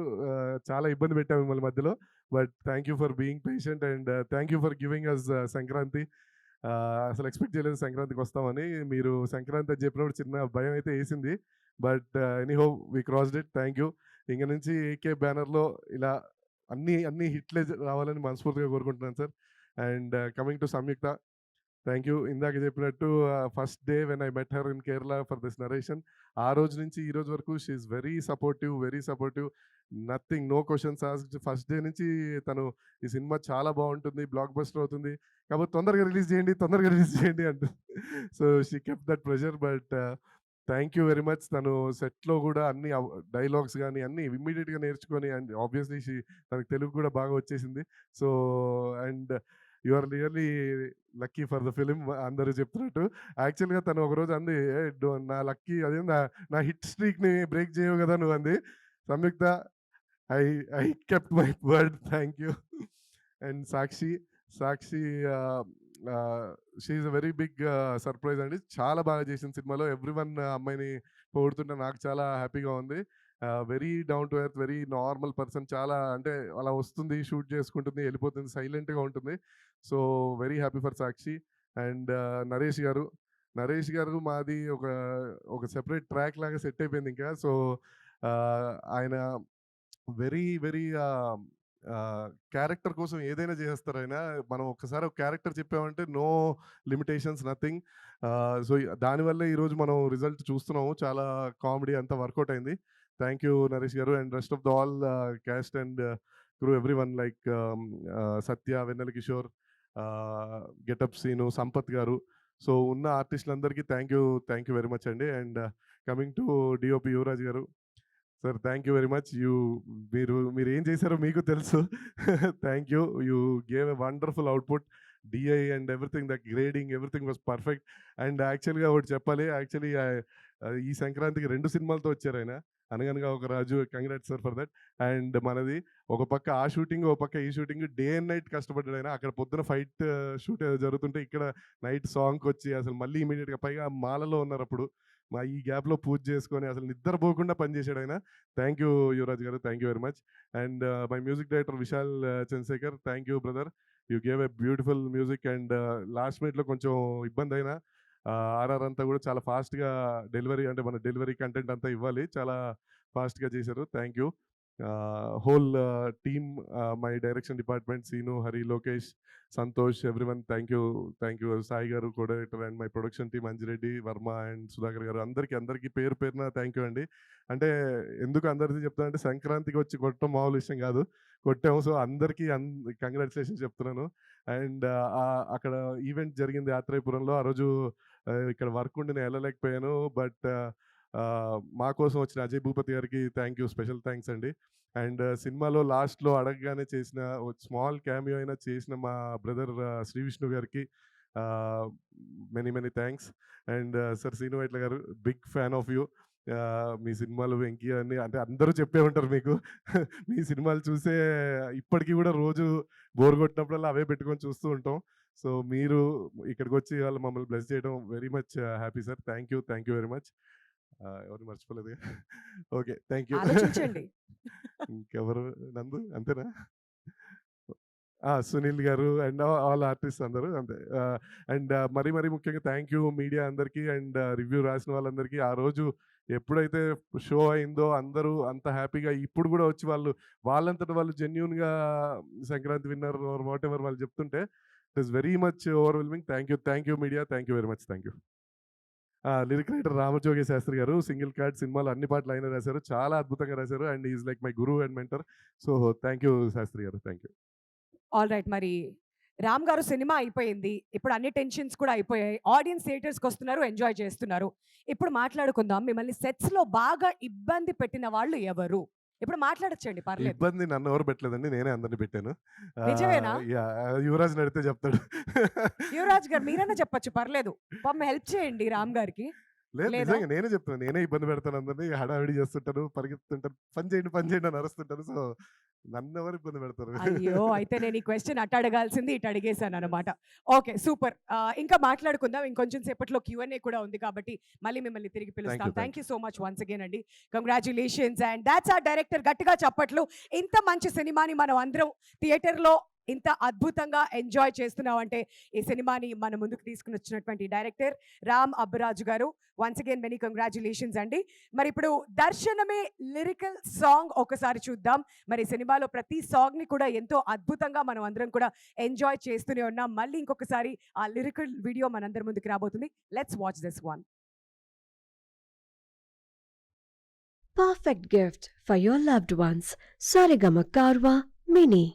చాలా ఇబ్బంది పెట్టాము మిమ్మల్ని మధ్యలో. But thank you for being patient and thank you for giving us Sankranti. అసలు ఎక్స్పెక్ట్ చేయలేదు సంక్రాంతికి వస్తామని. మీరు సంక్రాంతి అని చెప్పినప్పుడు చిన్న భయం అయితే వేసింది. But anyhow we crossed it. Thank you. ఇంక నుంచి ఏకే బ్యానర్లో ఇలా అన్ని హిట్లే రావాలని మనస్ఫూర్తిగా కోరుకుంటున్నాను sir. And coming to Samyuktha, thank you. ఇందాక చెప్పినట్టు first day when I met her in Kerala for this narration, ఆ రోజు నుంచి ఈ రోజు వరకు she is very supportive. Nothing, no questions asked. First day నుంచి తను ఈ సినిమా చాలా బాగుంటుంది, బ్లాక్ బస్టర్ అవుతుంది, కాబట్టి తొందరగా రిలీజ్ చేయండి అంటూ. So she kept that pressure. But thank you very much. తను సెట్లో కూడా అన్ని డైలాగ్స్ కానీ అన్నీ ఇమ్మీడియట్గా నేర్చుకొని, అండ్ ఆబ్వియస్లీ తనకు తెలుగు కూడా బాగా వచ్చేసింది. So and you are really lucky for the film అందరూ చెప్తున్నట్టు. యాక్చువల్గా తను ఒకరోజు అంది, నా లక్కీ అదే నా హిట్ స్ట్రీక్ని బ్రేక్ చేయవు కదా నువ్వు అంది. Samyukta, I kept my word. Thank you. And Sakshi she is a very big surprise అండి. చాలా బాగా చేసిన సినిమాలో. ఎవ్రీవన్ అమ్మాయిని పొగుడుతుంటే నాకు చాలా హ్యాపీగా ఉంది. Very down to earth, very normal person. చాలా అంటే అలా వస్తుంది, షూట్ చేసుకుంటుంది, వెళ్ళిపోతుంది, సైలెంట్‌గా ఉంటుంది. So, very happy for Sakshi. And Naresh గారు మాది ఒక సెపరేట్ ట్రాక్ లాగా సెట్ అయిపోయింది ఇంకా. సో, ఆయన వెరీ వెరీ క్యారెక్టర్ కోసం ఏదైనా చేసేస్తారు ఆయన. మనం ఒక్కసారి ఒక క్యారెక్టర్ చెప్పామంటే నో లిమిటేషన్స్, నథింగ్. సో, దానివల్లే ఈరోజు మనం రిజల్ట్ చూస్తున్నాము. చాలా కామెడీ అంతా వర్కౌట్ అయింది. థ్యాంక్ యూ నరేష్ గారు and rest of the all cast and crew everyone like Satya, Vennela Kishore, getup Seenu, Sampath గారు. సో, ఉన్న ఆర్టిస్టులందరికీ థ్యాంక్ యూ వెరీ మచ్ అండి. And coming to DOP Yuvaraj గారు, sir thank you very much. మీరు ఏం చేశారో మీకు తెలుసు. Thank you. You gave a wonderful output. DI and everything, the grading, everything was perfect. And యాక్చువల్గా ఒకటి చెప్పాలి, యాక్చువల్లీ ఈ సంక్రాంతికి 2 సినిమాలతో వచ్చారు ఆయన. 'Anaganaga Oka Raju', congrats sir for that. And మనది ఒక పక్క ఆ షూటింగ్, ఒక పక్క ఈ షూటింగ్, డే అండ్ నైట్ కష్టపడ్డాడు ఆయన. అక్కడ పొద్దున ఫైట్ షూట్ జరుగుతుంటే ఇక్కడ నైట్ సాంగ్కి వచ్చి అసలు మళ్ళీ ఇమీడియట్గా, పైగా మాలలో ఉన్నారు అప్పుడు. ఈ గ్యాప్లో పూజ చేసుకొని అసలు నిద్రపోకుండా పనిచేశాడు ఆయన. Thank you Yuvraj garu, thank you very much. And my music director Vishal Chandrasekhar, thank you brother. You gave a beautiful music. And last మినిట్లో కొంచెం ఇబ్బంది అయినా ఆర్ఆర్ అంతా కూడా చాలా ఫాస్ట్గా డెలివరీ, అంటే మన డెలివరీ కంటెంట్ అంతా ఇవ్వాలి, చాలా ఫాస్ట్గా చేశారు. Thank you whole team, my direction department, Seenu, Hari, Lokesh, Santosh, everyone. Thank you Sai గారు, co director, and my production team Anjireddy, Varma and Sudhakar గారు, అందరికీ పేరు పేరున థ్యాంక్ యూ అండి. అంటే ఎందుకు అందరిది చెప్తానంటే, సంక్రాంతికి వచ్చి కొట్టడం మామూలు విషయం కాదు, కొట్టాము. సో, అందరికీ కంగ్రాచులేషన్స్ చెప్తున్నాను. అండ్ అక్కడ ఈవెంట్ జరిగింది ఆత్రేయపురంలో. ఆ రోజు ఇక్కడ వర్క్ ఉండి నేను వెళ్ళలేకపోయాను. బట్ మా కోసం వచ్చిన అజయ్ భూపతి గారికి థ్యాంక్ యూ, స్పెషల్ థ్యాంక్స్ అండి. అండ్ సినిమాలో లాస్ట్లో అడగగానే చేసిన స్మాల్ క్యామియో అయినా చేసిన మా బ్రదర్ శ్రీ విష్ణు గారికి many thanks. And sir Seenu Vaitla garu, big fan of you. మీ సినిమాలు వెంకీ అని అంటే అందరూ చెప్పే ఉంటారు మీకు. మీ సినిమాలు చూసే ఇప్పటికీ కూడా రోజు బోర్ కొట్టినప్పుడల్లా అవే పెట్టుకొని చూస్తూ ఉంటాం. సో, మీరు ఇక్కడికి వచ్చి వాళ్ళు మమ్మల్ని బ్లెస్ చేయడం very much happy sir. Thank you very much. ఎవరిని మర్చిపోలేదు. Okay, thank you. ఆలోచించండి. ఇంకెవరు, నందు అంతేనా? సునీల్ గారు అండ్ ఆల్ ఆర్టిస్ట్ అందరూ అంతే. అండ్ మరీ ముఖ్యంగా థ్యాంక్ యూ మీడియా అందరికీ అండ్ రివ్యూ రాసిన వాళ్ళందరికీ. ఆ రోజు ఎప్పుడైతే షో అయిందో అందరూ అంత హ్యాపీగా ఇప్పుడు కూడా వచ్చి వాళ్ళంతట వాళ్ళు జెన్యూన్గా Sankranti winner or whatever వాళ్ళు చెప్తుంటే it is very much overwhelming. Thank you media, thank you very much. Thank you. Lyric writer Ramajogi Sastry garu, single card సినిమాలో అన్ని పాటలు ఆయన రాశారు, చాలా అద్భుతంగా రాశారు. And is like my guru and mentor. So, thank you Sastry garu, thank you. All right, మరి రామ్ గారు సినిమా అయిపోయింది, ఇప్పుడు అన్ని టెన్షన్స్ కూడా అయిపోయాయి, ఆడియన్స్ థియేటర్స్కి వస్తున్నారు, ఎంజాయ్ చేస్తున్నారు. ఇప్పుడు మాట్లాడుకుందాం, మిమ్మల్ని సెట్స్లో బాగా ఇబ్బంది పెట్టిన వాళ్ళు ఎవరు? ఇప్పుడు మాట్లాడొచ్చండి, పర్లేదు. ఇబ్బంది నన్ను ఎవరు పెట్టలేదండి, నేనే అందరిని పెట్టాను. నిజమేనా? యువరాజ్ నడితే చెప్తాడు. యువరాజ్ గారు మీరన్నా చెప్పొచ్చు, పర్లేదు, పాపం హెల్ప్ చేయండి రామ్ గారికి. లేదు, లేదా? నిజంగా నేనే చెప్తాను, నేనే ఇబ్బంది పెడతాను అందరినీ, హడావిడి చేస్తుంటాను, పరిగెత్తుంటాను, పని చేయండి అని అరుస్తుంటాను. సో, నన్ను ఎవరు ఇబ్బంది పెడతారు? అయ్యో, అయితే నేను ఈ క్వశ్చన్ అటు అడగాల్సింది ఇటు అడిగేశాను అనమాట. Okay, super. ఇంకా మాట్లాడుకుందాం, ఇంకొంచెం సేపట్లో Q&A కూడా ఉంది కాబట్టి మళ్ళీ మిమ్మల్ని తిరిగి పిలుస్తాం. Thank you so much once again అండి, congratulations. And that's our director. గట్టిగా చప్పట్లు. ఇంత మంచి సినిమాని మనం అందరం థియేటర్లో ఇంత అద్భుతంగా ఎంజాయ్ చేస్తున్నామంటే ఈ సినిమాని మన ముందుకు తీసుకుని వచ్చినటువంటి డైరెక్టర్ రామ్ అబ్బరాజు గారు. వన్స్ అగైన్ మెనీ కంగ్రాచులేషన్స్ అండి. మరి ఇప్పుడు దర్శనమే లిరికల్ సాంగ్ ఒకసారి చూద్దాం. మరి సినిమాలో ప్రతి సాంగ్ని కూడా ఎంతో అద్భుతంగా మనం అందరం కూడా ఎంజాయ్ చేస్తూనే ఉన్నాం. మళ్ళీ ఇంకొకసారి ఆ లిరికల్ వీడియో మనందరి ముందుకు రాబోతుంది. Let's watch this one. Perfect gift for your loved ones. Sarigama Karwa Mini.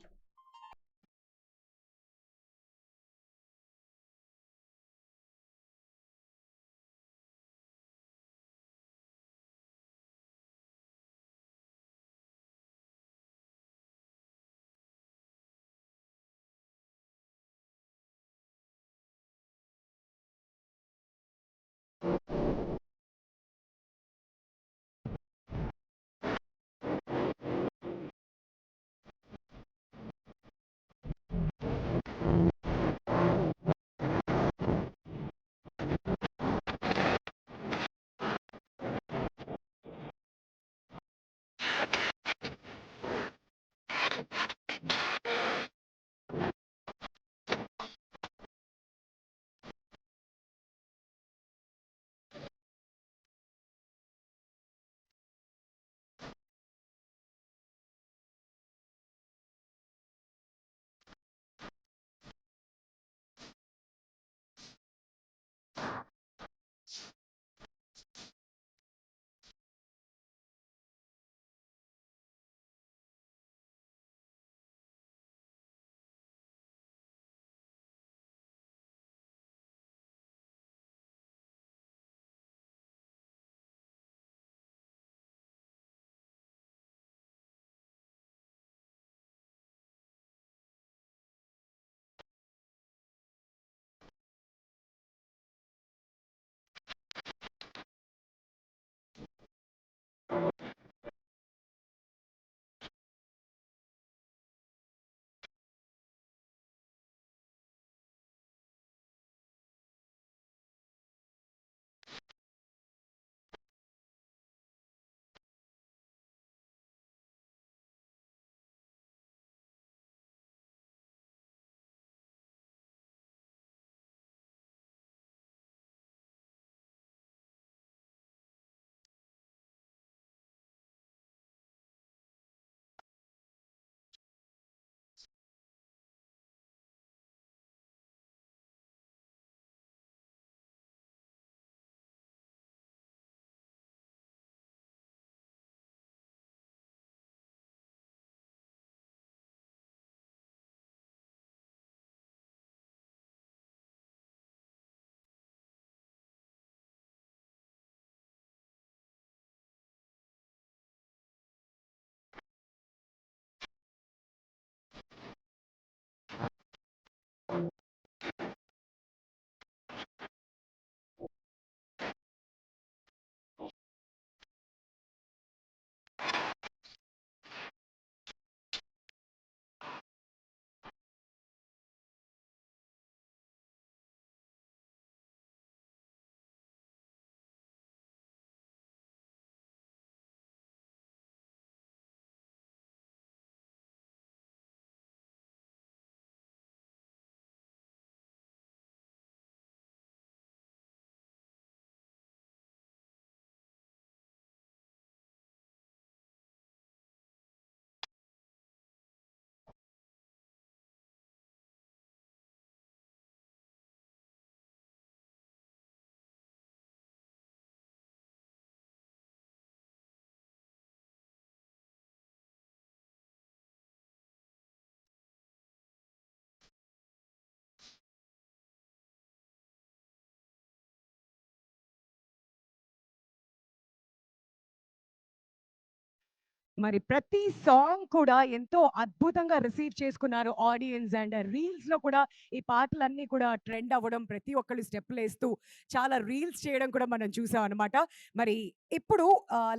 మరి ప్రతి సాంగ్ కూడా ఎంతో అద్భుతంగా రిసీవ్ చేసుకున్నారు ఆడియన్స్. అండ్ రీల్స్ లో కూడా ఈ పాటలన్నీ కూడా ట్రెండ్ అవ్వడం, ప్రతి ఒక్కళ్ళు స్టెప్లు వేస్తూ చాలా రీల్స్ చేయడం కూడా మనం చూసాం అనమాట. మరి ఇప్పుడు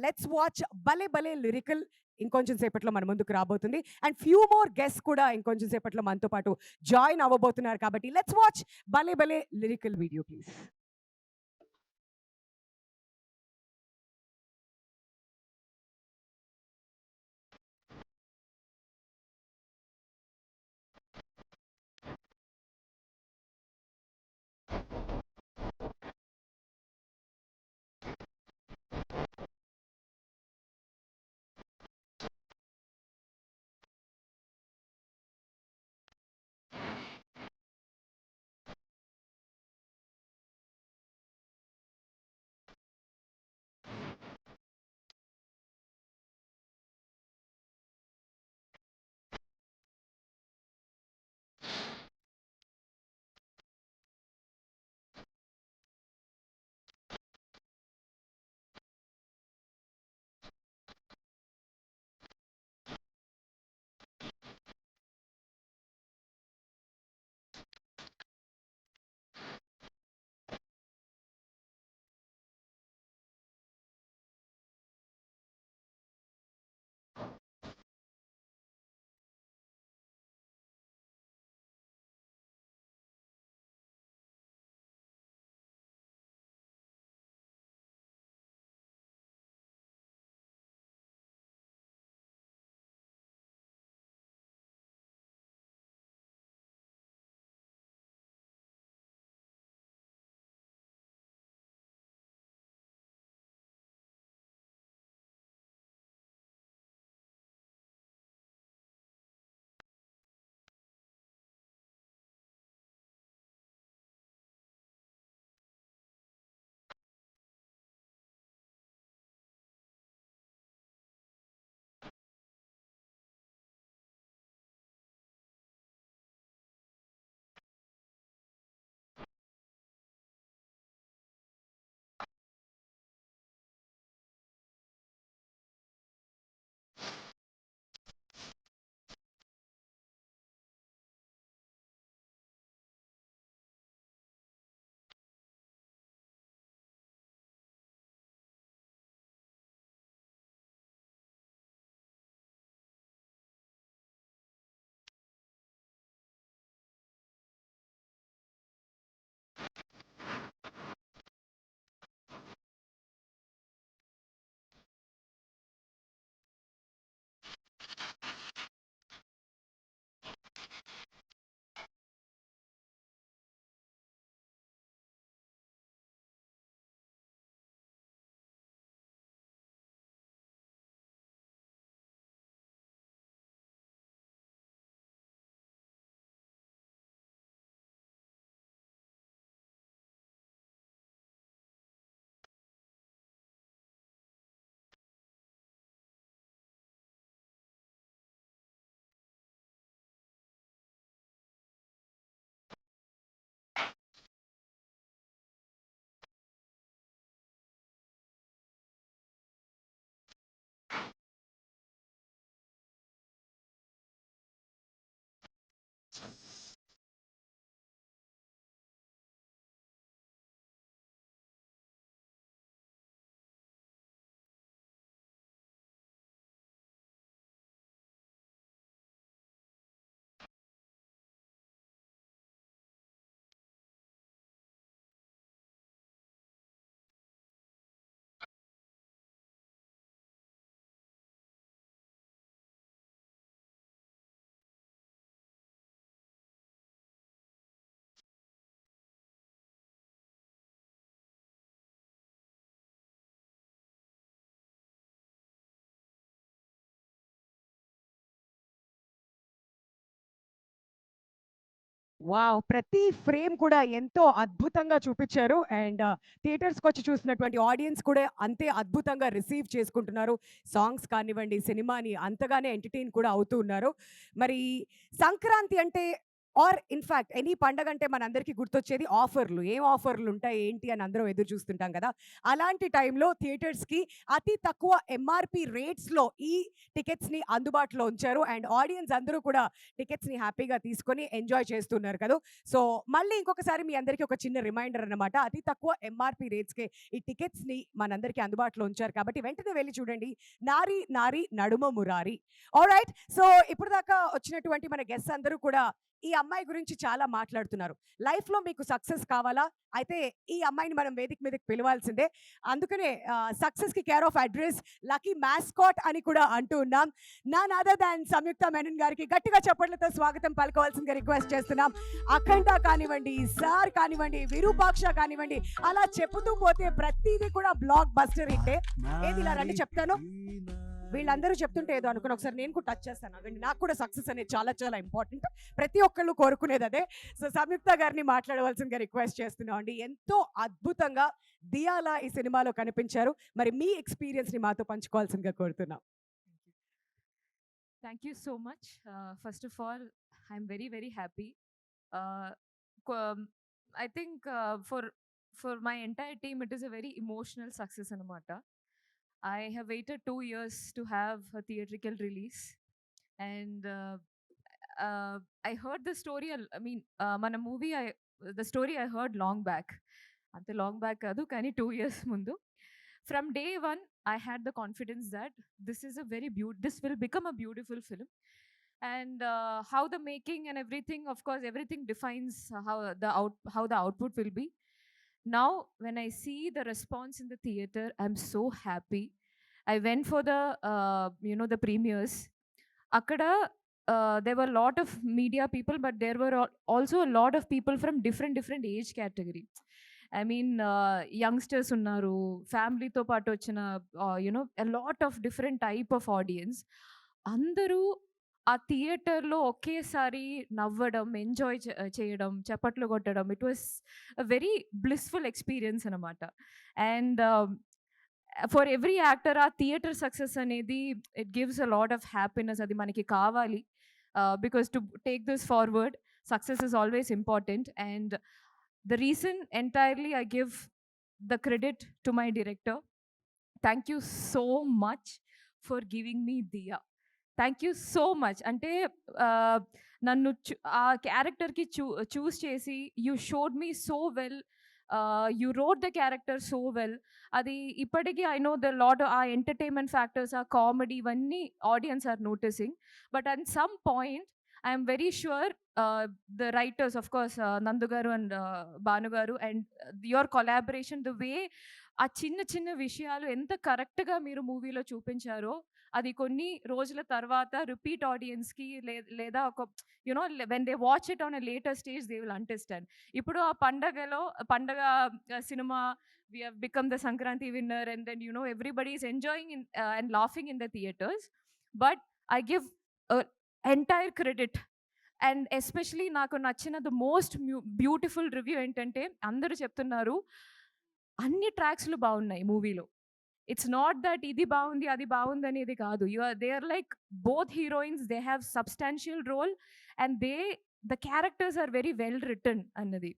లెట్స్ వాచ్ భలే భలే లిరికల్ ఇంకొంచెం సేపట్లో మన ముందుకు రాబోతుంది. అండ్ ఫ్యూ మోర్ గెస్ట్ కూడా ఇంకొంచెం సేపట్లో మనతో పాటు జాయిన్ అవ్వబోతున్నారు. కాబట్టి లెట్స్ వాచ్ భలే భలే లిరికల్ వీడియో ప్లీజ్. వావ్! ప్రతి ఫ్రేమ్ కూడా ఎంతో అద్భుతంగా చూపిచ్చారు. అండ్ థియేటర్స్‌కొచ్చి చూసినటువంటి ఆడియన్స్ కూడా అంతే అద్భుతంగా రిసీవ్ చేసుకుంటున్నారు. సాంగ్స్ కానివ్వండి, సినిమాని అంతగానే ఎంటర్‌టైన్ కూడా అవుతూ ఉన్నారు. మరి సంక్రాంతి అంటే ఆర్ ఇన్‌ఫాక్ట్ ఎనీ పండగంటే మనందరికీ గుర్తొచ్చేది ఆఫర్‌లు. ఏం ఆఫర్‌లుంటాయి, ఏంటి అని అందరం ఎదురు చూస్తుంటాం కదా! అలాంటి టైంలో థియేటర్స్‌కి అతి తక్కువ ఎంఆర్‌పీ రేట్స్‌లో ఈ టికెట్స్‌ని అందుబాటులో ఉంచారు. అండ్ ఆడియన్స్ అందరూ కూడా టికెట్స్‌ని హ్యాపీగా తీసుకొని ఎంజాయ్ చేస్తున్నారు కదూ! సో, మళ్ళీ ఇంకొకసారి మీ అందరికీ ఒక చిన్న రిమైండర్ అన్నమాట. అతి తక్కువ ఎంఆర్‌పీ రేట్స్‌కే ఈ టికెట్స్‌ని మనందరికీ అందుబాటులో ఉంచారు కాబట్టి వెంటనే వెళ్లి చూడండి. 'నారి నారి నడుమ మురారి'. ఆల్‌రైట్. సో, ఇప్పటిదాకా వచ్చినటువంటి మన గెస్ట్స్ అందరూ కూడా ఈ అమ్మాయి గురించి చాలా మాట్లాడుతున్నారు. లైఫ్‌లో మీకు సక్సెస్ కావాలా? అయితే ఈ అమ్మాయిని మనం వేదిక మీదకి పిలవాల్సిందే. అందుకనే సక్సెస్‌కి care of address lucky mascot అని కూడా అంటూ ఉన్నాం. నన్ అదర్ దాన్ సంయుక్త మేనన్ గారికి గట్టిగా చప్పట్లతో స్వాగతం పలకవలసిందిగా రిక్వెస్ట్ చేస్తున్నాం. అఖండ కానివ్వండి, సార్ కానివ్వండి, విరూపాక్ష కానివ్వండి, అలా చెప్పుతూ పోతే ప్రతీది కూడా బ్లాక్ బస్టర్ హిట్టే. ఏది ఇలా రండి చెప్తాను. వీళ్ళందరూ చెప్తుంటే ఏదో అనుకుని ఒకసారి నేను కూడా టచ్ చేస్తాను. ఆగండి. నాకు కూడా సక్సెస్ అనేది చాలా చాలా ఇంపార్టెంట్. ప్రతి ఒక్కళ్ళు కోరుకునేది అదే. సో, సంయుక్త గారిని మాట్లాడవలసిందిగా రిక్వెస్ట్ చేస్తున్నాం అండి. ఎంతో అద్భుతంగా దియాలా ఈ సినిమాలో కనిపించారు. మరి మీ ఎక్స్‌పీరియన్స్‌ని మాతో పంచుకోవాల్సిందిగా కోరుతున్నాం. Thank you so much. First of all, I'm very very happy. Uh, co- I think for my entire team, it is a very emotional success anamata. I have waited 2 years to have a theatrical release, and I heard the story. I mean, mana movie. The story I heard long back. Ante long back kadu, kani 2 years mundu. From day one, I had the confidence that this is a very this will become a beautiful film. And how the making and everything, of course, everything defines how the output will be. Now when I see the response in the theater, I'm so happy. I went for the the premieres. Akada there were a lot of media people, but there were also a lot of people from different age category. I mean, youngsters unnaru, family to paatu vachina, a lot of different type of audience. అందరూ ఆ థియేటర్‌లో ఒకేసారి నవ్వడం, enjoy చేయడం, చప్పట్లు కొట్టడం, it was a very blissful experience అనమాట. And for every actor ఆ థియేటర్ సక్సెస్ అనేది it gives a lot of happiness. అది మనకి కావాలి. Because to take this forward, success is always important. And the reason entirely I give the credit to my director. Thank you so much for giving me idea. Thank you so much. అంటే నన్ను ఆ క్యారెక్టర్కి choose చేసి you showed me so well. You wrote the character so well. అది ఇప్పటికీ I know the lot ఆ entertainment factors, ఆ comedy, ఇవన్నీ audiences are noticing. But at some point I'm very sure the writers, of course Nandu garu and Bhanu garu, and your collaboration, the way ఆ చిన్న చిన్న విషయాలు ఎంత కరెక్ట్గా మీరు మూవీలో చూపించారో, అది కొన్ని రోజుల తర్వాత రిపీట్ ఆడియన్స్కి లేదా ఒక you know when they watch it on a later stage they will understand. ఇప్పుడు ఆ పండగ cinema, we have become the Sankranti winner, and then everybody is enjoying and laughing in the theaters. But I give entire credit, and especially నాకు నచ్చిన the most beautiful review ఏంటంటే అందరూ చెప్తున్నారు అన్ని ట్రాక్స్లు బాగున్నాయి మూవీలో. ఇట్స్ నాట్ దట్ ఇది బాగుంది అది బాగుంది అనేది కాదు. They are like both heroines, they have substantial role, and the characters are very well written అన్నది.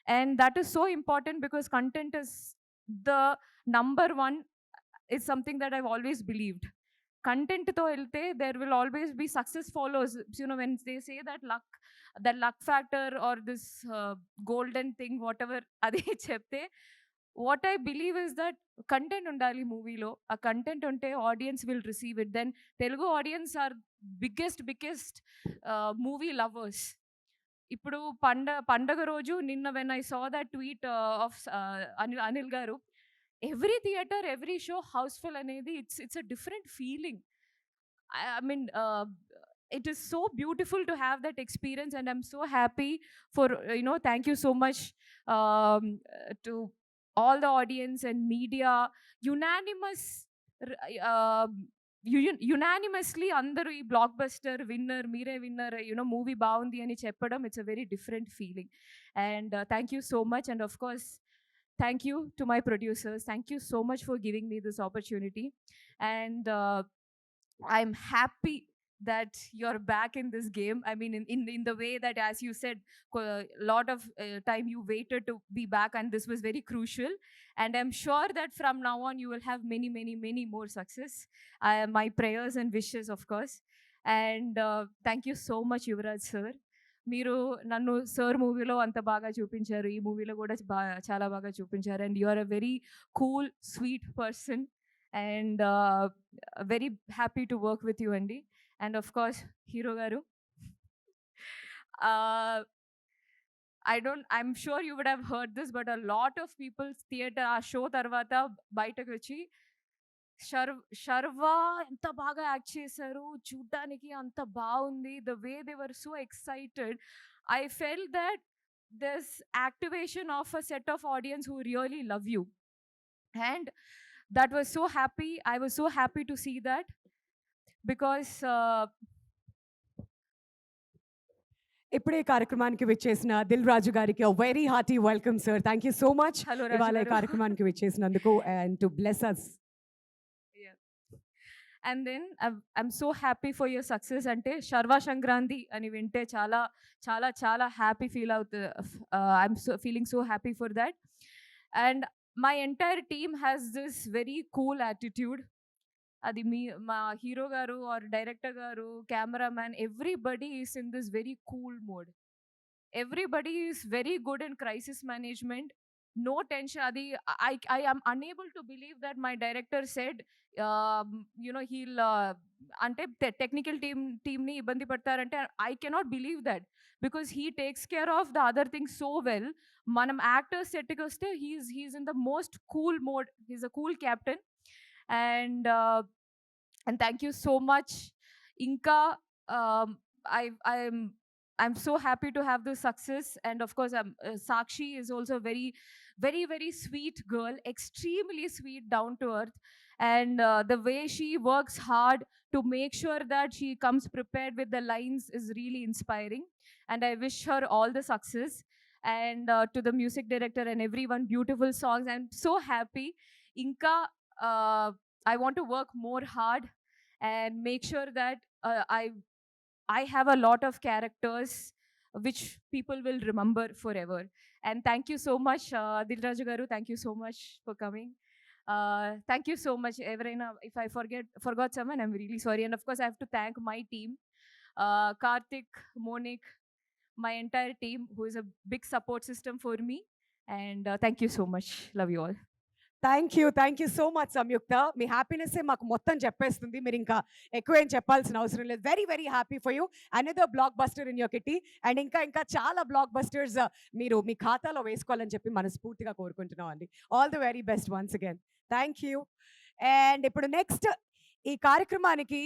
And that is so important because content is the number one, is something that I've always believed. కంటెంట్తో వెళ్తే there will always be success follows. When they say that luck factor are this golden thing whatever అది చెప్తే, what I believe is that content undali movie lo. A content unte audience will receive it. Then Telugu audience are biggest movie lovers. Ippudu పండగ రోజు నిన్న when I saw that tweet of Anil garu, every theater, every show houseful anedi, it's a different feeling. I mean, it is so beautiful to have that experience, and I'm so happy for thank you so much to all the audience and media. Unanimous unanimously అందరూ ఈ block buster winner, మీరే winner, movie బాగుంది అని చెప్పడం, it's a very different feeling. And thank you so much. And of course thank you to my producers. Thank you so much for giving me this opportunity. And I'm happy that you're back in this game. I mean, in the way that, as you said, a lot of time you waited to be back, and this was very crucial. And I'm sure that from now on you will have many, many, many more success. My prayers and wishes, of course. And thank you so much, Yuvraj sir. మీరు నన్ను sir మూవీలో అంత బాగా చూపించారు, ఈ మూవీలో కూడా చాలా బాగా చూపించారు. And you are a very cool, sweet person, and very happy to work with you అండి. And of course hero garu, I'm sure you would have heard this, but a lot of peoples theatre ఆ show తర్వాత బయటకు వచ్చి శర్వా ఎంత బాగా act చేశారు, చూడ్డానికి అంత బాగుంది, the way they were so excited. I felt that this activation of a set of audience who really love you, and that was so happy. I was so happy to see that, because ఇప్పుడే కార్యక్రమానికి విచ్చేసిన దిల్ రాజు గారికి very hearty welcome sir. Thank you so much hello ఇవాళ ఈ రాజు గారు. కార్యక్రమానికి విచ్చేసినందుకు and to bless us. And then I'm so happy for your success. అంటే శర్వా సంక్రాంతి అని వింటే చాలా చాలా చాలా హ్యాపీ ఫీల్ అవుతుంది. I'm feeling so happy for that. And my entire team has this very cool attitude. అది మా హీరో గారు ఆర్ డైరెక్టర్ గారు, cameraman, everybody is in this very cool mode. Everybody is very good in crisis management. No tension. Adi, I am unable to believe that my director said, he'll ante technical team ni ibandi padtarante. I cannot believe that, because he takes care of the other things so well. Manam actors set ki vaste, he's in the most cool mode. He's a cool captain. And thank you so much. Inka I'm so happy to have this success. And of course, Sakshi is also a very, very, very sweet girl, extremely sweet, down to earth. And the way she works hard to make sure that she comes prepared with the lines is really inspiring. And I wish her all the success. And to the music director and everyone, beautiful songs. I'm so happy. Inka, I want to work more hard and make sure that I have a lot of characters which people will remember forever. And thank you so much, Dil Raju garu. Thank you so much for coming. Thank you so much, Everaina. If I forgot someone, I'm really sorry. And of course, I have to thank my team, Karthik, Monik, my entire team, who is a big support system for me. And thank you so much. Love you all. Thank you so much Samyukta. మీ హ్యాపీనెస్సే మాకు మొత్తం చెప్పేస్తుంది, మీరు ఇంకా ఎక్కువ ఏం చెప్పాల్సిన అవసరం లేదు. Very very happy for you. Another block buster in your kitty. And ఇంకా చాలా బ్లాక్ బస్టర్స్ మీరు మీ ఖాతాలో వేసుకోవాలని చెప్పి మనస్ఫూర్తిగా కోరుకుంటున్నాం అండి. All the very best once again. Thank you. And ఇప్పుడు నెక్స్ట్ ఈ కార్యక్రమానికి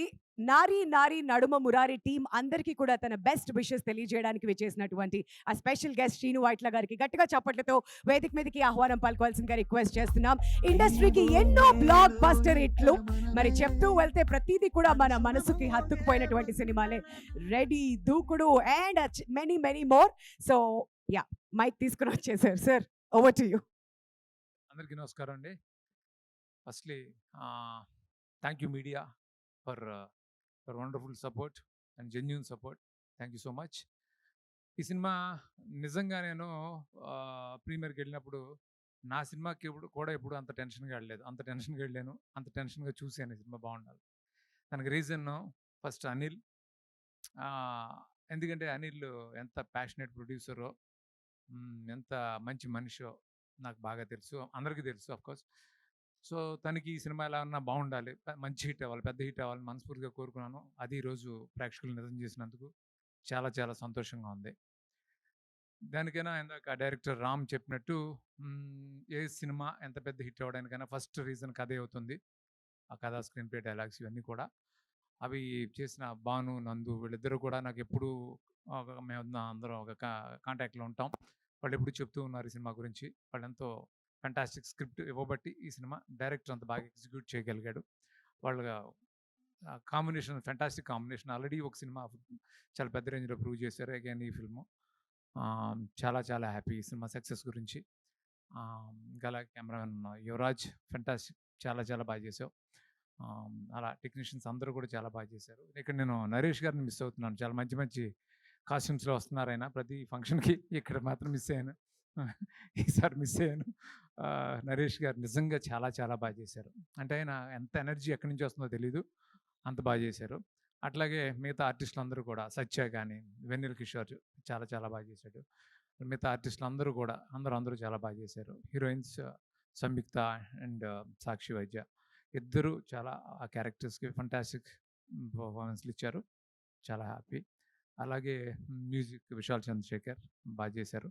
నారీ నారీ నడుమ మురారి టీం అందరికీ కూడా తన బెస్ట్ విషెస్ తెలియజేయడానికి విచ్చేసినటువంటి ఆ స్పెషల్ గెస్ట్ శ్రీను వైట్ల గారికి గట్టిగా చప్పట్లతో వేదిక మీదకి ఆహ్వానం పలుకోవాల్సిందిగా రిక్వెస్ట్ చేస్తున్నాం. ఇండస్ట్రీకి ఎన్నో బ్లాక్ బస్టర్ హిట్లు మరి చెప్తూ వెళ్తే ప్రతిదీ కూడా మన మనసుకి హత్తుకుపోయినటువంటి సినిమాలే. Ready, Dookudu and many many more. So yeah, mike తీసుకుని వచ్చేసారు సార్. Over to you. అందరికీ నమస్కారం అండి. Firstly thank you media for wonderful support and genuine support. Thank you so much. ఈ సినిమా నిజంగా నేను ప్రీమియర్కి వెళ్ళినప్పుడు నా సినిమాకి ఎప్పుడు అంత టెన్షన్గా వెళ్ళలేదు. అంత టెన్షన్గా వెళ్ళాను, అంత టెన్షన్గా చూశాను ఈ సినిమా బాగుండాలి. దానికి రీజన్ ఫస్ట్ అనిల్. ఎందుకంటే అనిల్ ఎంత ప్యాషనేట్ ప్రొడ్యూసరో, ఎంత మంచి మనిషో నాకు బాగా తెలుసు, అందరికీ తెలుసు అఫ్కోర్స్. సో తనకి ఈ సినిమా ఎలా ఉన్నా బాగుండాలి, మంచి హిట్ అవ్వాలి, పెద్ద హిట్ అవ్వాలని మనస్ఫూర్తిగా కోరుకున్నాను. అది ఈరోజు ప్రేక్షకులు నిజం చేసినందుకు చాలా చాలా సంతోషంగా ఉంది. దానికైనా ఇందాక డైరెక్టర్ రామ్ చెప్పినట్టు ఏ సినిమా ఎంత పెద్ద హిట్ అవ్వడానికైనా ఫస్ట్ రీజన్ కథే అవుతుంది. ఆ కథ, స్క్రీన్ ప్లే, డైలాగ్స్ ఇవన్నీ కూడా. అవి చేసిన భాను, నందు వీళ్ళిద్దరూ కూడా నాకు ఎప్పుడు మేము అందరం ఒక కాంటాక్ట్లో ఉంటాం. వాళ్ళు ఎప్పుడు చెప్తూ ఉన్నారు ఈ సినిమా గురించి. వాళ్ళు ఎంతో ఫెంటాస్టిక్ స్క్రిప్ట్ ఇవ్వబట్టి ఈ సినిమా డైరెక్టర్ అంత బాగా ఎగ్జిక్యూట్ చేయగలిగాడు. వాళ్ళ కాంబినేషన్ ఫెంటాస్టిక్ కాంబినేషన్. ఆల్రెడీ ఒక సినిమా చాలా పెద్ద రేంజ్లో ప్రూవ్ చేశారు. అగైన్ ఈ ఫిల్ము చాలా చాలా హ్యాపీ ఈ సినిమా సక్సెస్ గురించి. ఇంకా అలాగే కెమెరామెన్ యువరాజ్ ఫెంటాస్టిక్, చాలా చాలా బాగా చేసావు. అలా టెక్నీషియన్స్ అందరూ కూడా చాలా బాగా చేశారు. ఇక్కడ నేను నరేష్ గారిని మిస్ అవుతున్నాను. చాలా మంచి మంచి కాస్ట్యూమ్స్లో వస్తున్నారు ఆయన ప్రతి ఫంక్షన్కి. ఇక్కడ మాత్రం మిస్ అయ్యాను. ఈసారి మిస్ అయ్యాను. నరేష్ గారు నిజంగా చాలా చాలా బాగా చేశారు. అంటే ఆయన ఎంత ఎనర్జీ ఎక్కడి నుంచి వస్తుందో తెలీదు, అంత బాగా చేశారు. అట్లాగే మిగతా ఆర్టిస్టులు అందరూ కూడా, సత్య కానీ, వెన్నెల కిషోర్ చాలా చాలా బాగా చేశాడు. మిగతా ఆర్టిస్టులు అందరూ కూడా అందరూ చాలా బాగా చేశారు. హీరోయిన్స్ సంయుక్త అండ్ సాక్షి వైద్య ఇద్దరు చాలా ఆ క్యారెక్టర్స్కి ఫంటాస్టిక్ పర్ఫార్మెన్స్లు ఇచ్చారు. చాలా హ్యాపీ. అలాగే మ్యూజిక్ విశాల్ చంద్రశేఖర్ బాగా చేశారు.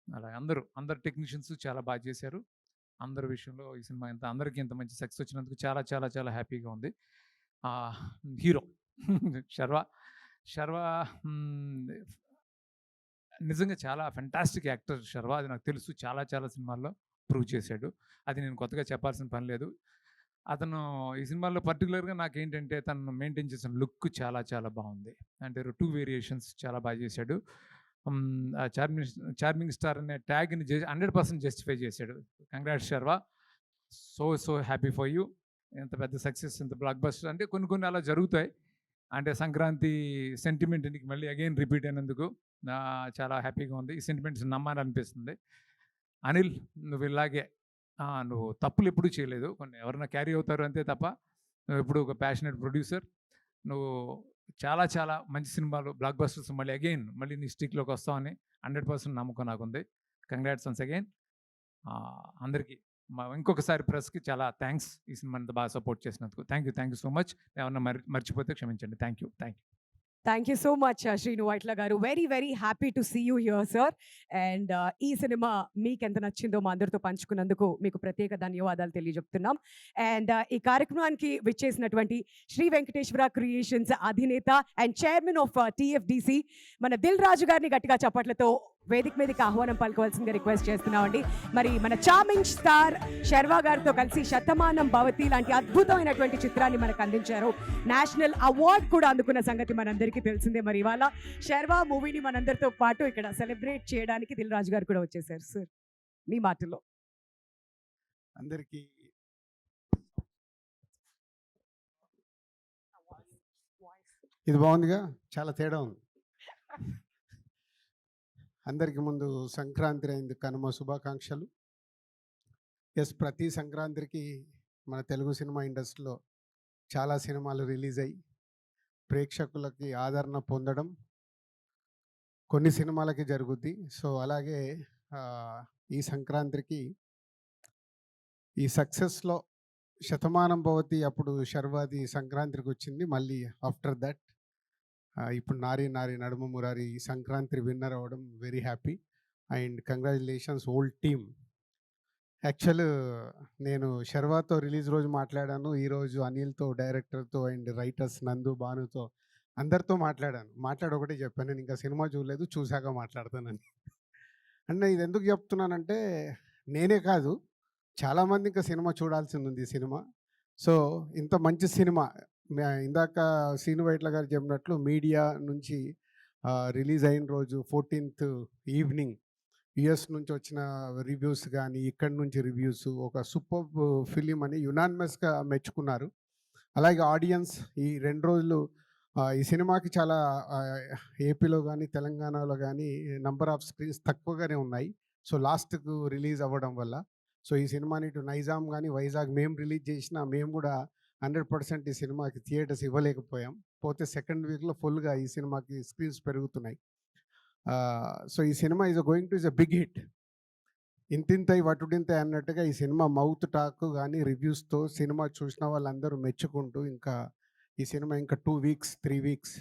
అలాగే అందరు టెక్నీషియన్స్ చాలా బాగా చేశారు. అందరి విషయంలో ఈ సినిమా అందరికీ ఇంత మంచి సక్సెస్ వచ్చినందుకు చాలా చాలా చాలా హ్యాపీగా ఉంది. హీరో శర్వా నిజంగా చాలా ఫెంటాస్టిక్ యాక్టర్ శర్వా. అది నాకు తెలుసు, చాలా చాలా సినిమాల్లో ప్రూవ్ చేశాడు. అది నేను కొత్తగా చెప్పాల్సిన పని లేదు. అతను ఈ సినిమాలో పర్టికులర్గా నాకేంటంటే తను మెయింటైన్ చేసిన లుక్ చాలా చాలా బాగుంది. అంటే 2 వేరియేషన్స్ చాలా బాగా చేశాడు. చార్మింగ్ స్టార్ అనే ట్యాగ్ని 100% జస్టిఫై చేశాడు. Congrats Sharwa, so happy for you. ఎంత పెద్ద సక్సెస్, ఎంత బ్లాక్ బస్టర్. అంటే కొన్ని అలా జరుగుతాయి. అంటే సంక్రాంతి సెంటిమెంట్ నీకు మళ్ళీ అగైన్ రిపీట్ అయినందుకు చాలా హ్యాపీగా ఉంది. ఈ సెంటిమెంట్స్ నమ్మాలనిపిస్తుంది. అనిల్, నువ్వు ఇలాగే నువ్వు తప్పులు ఎప్పుడూ చేయలేదు. కొన్ని ఎవరైనా క్యారీ అవుతారు అంతే తప్ప నువ్వు ఎప్పుడు ఒక ప్యాషనెట్ ప్రొడ్యూసర్. నువ్వు చాలా చాలా మంచి సినిమాలు, బ్లాక్ బస్టర్స్ మళ్ళీ నీ స్టిక్లోకి వస్తావని 100% నమ్మకం నాకుంది. Congrats once again. అందరికీ ఇంకొకసారి ప్రెస్కి చాలా థ్యాంక్స్ ఈ సినిమాని బాగా సపోర్ట్ చేసినందుకు. Thank you so much. ఏమన్నా మర్చిపోతే క్షమించండి. Thank you. Thank you so much Srinu Vaitla గారు. Very very happy to see you here sir. And ఈ సినిమా మీకు ఎంత నచ్చిందో మా అందరితో పంచుకున్నందుకు మీకు ప్రత్యేక ధన్యవాదాలు తెలియజెప్తున్నాం. అండ్ ఈ కార్యక్రమానికి విచ్చేసినటువంటి శ్రీ వెంకటేశ్వర క్రియేషన్స్ అధినేత అండ్ చైర్మన్ ఆఫ్ TFDC మన దిల్ రాజు గారిని గట్టిగా చప్పట్లతో వేదిక మీదకి ఆహ్వానం పలకవలసిందిగా రిక్వెస్ట్ చేస్తున్నామండి. మరి మన చార్మింగ్ స్టార్ శర్వా గారితో కలిసి శతమానం భవతి లాంటి అద్భుతమైనటువంటి చిత్రాన్ని మనకు అందించారు. నేషనల్ అవార్డ్ కూడా అందుకున్న సంగతి మనందరికీ తెలిసిందే. మరి ఇవాళ శర్వా మూవీని మనందరితో పాటు ఇక్కడ సెలబ్రేట్ చేయడానికి దిల్ రాజు గారు కూడా వచ్చేసారు. సార్, మీ మాటల్లో. అందరికీ ఇది బాగుందిగా, చాలా తేడా ఉంది. అందరికీ ముందు సంక్రాంతి అయింది, కనుమ శుభాకాంక్షలు. ప్రతి సంక్రాంతికి మన తెలుగు సినిమా ఇండస్ట్రీలో చాలా సినిమాలు రిలీజ్ అయ్యి ప్రేక్షకులకి ఆదరణ పొందడం కొన్ని సినిమాలకి జరుగుద్ది. సో అలాగే ఈ సంక్రాంతికి ఈ సక్సెస్లో శతమానం భవతి అప్పుడు శర్వాది సంక్రాంతికి వచ్చింది. మళ్ళీ ఆఫ్టర్ దట్ ఇప్పుడు నారీ నడుమ మురారి సంక్రాంతి విన్నర్ అవ్వడం very happy. And congratulations old team. Actual నేను శర్వాతో రిలీజ్ రోజు మాట్లాడాను, ఈరోజు అనిల్తో, డైరెక్టర్తో అండ్ రైటర్స్ నందు, భానుతో అందరితో మాట్లాడి ఒకటే చెప్పాను, నేను ఇంకా సినిమా చూడలేదు, చూశాక మాట్లాడతానని. అంటే ఇది ఎందుకు చెప్తున్నానంటే నేనే కాదు, చాలామంది ఇంకా సినిమా చూడాల్సింది ఉంది ఈ సినిమా. సో ఇంత మంచి సినిమా ఇందాక శ్రీను వైట్ల గారు చెప్పినట్లు మీడియా నుంచి రిలీజ్ అయిన రోజు 14th ఈవినింగ్ యుఎస్ నుంచి వచ్చిన రివ్యూస్ కానీ ఇక్కడి నుంచి రివ్యూస్ ఒక సూపర్ ఫిలిం అని యునానిమస్గా మెచ్చుకున్నారు. అలాగే ఆడియన్స్ ఈ 2 రోజులు ఈ సినిమాకి చాలా ఏపీలో కానీ తెలంగాణలో కానీ నంబర్ ఆఫ్ స్క్రీన్స్ తక్కువగానే ఉన్నాయి. సో లాస్ట్కు రిలీజ్ అవ్వడం వల్ల సో ఈ సినిమాని ఇటు నైజాం కానీ వైజాగ్ మేము రిలీజ్ చేసినా మేము కూడా 100% ఈ సినిమాకి థియేటర్స్ ఇవ్వలేకపోయాం. పోతే సెకండ్ వీక్లో ఫుల్గా ఈ సినిమాకి స్క్రీన్స్ పెరుగుతున్నాయి. సో ఈ సినిమా going to is a big hit. ఇంతింతై వటుడింతై అన్నట్టుగా ఈ సినిమా మౌత్ టాక్ కానీ రివ్యూస్తో సినిమా చూసిన వాళ్ళందరూ మెచ్చుకుంటూ ఇంకా ఈ సినిమా ఇంకా 2 వీక్స్ 3 వీక్స్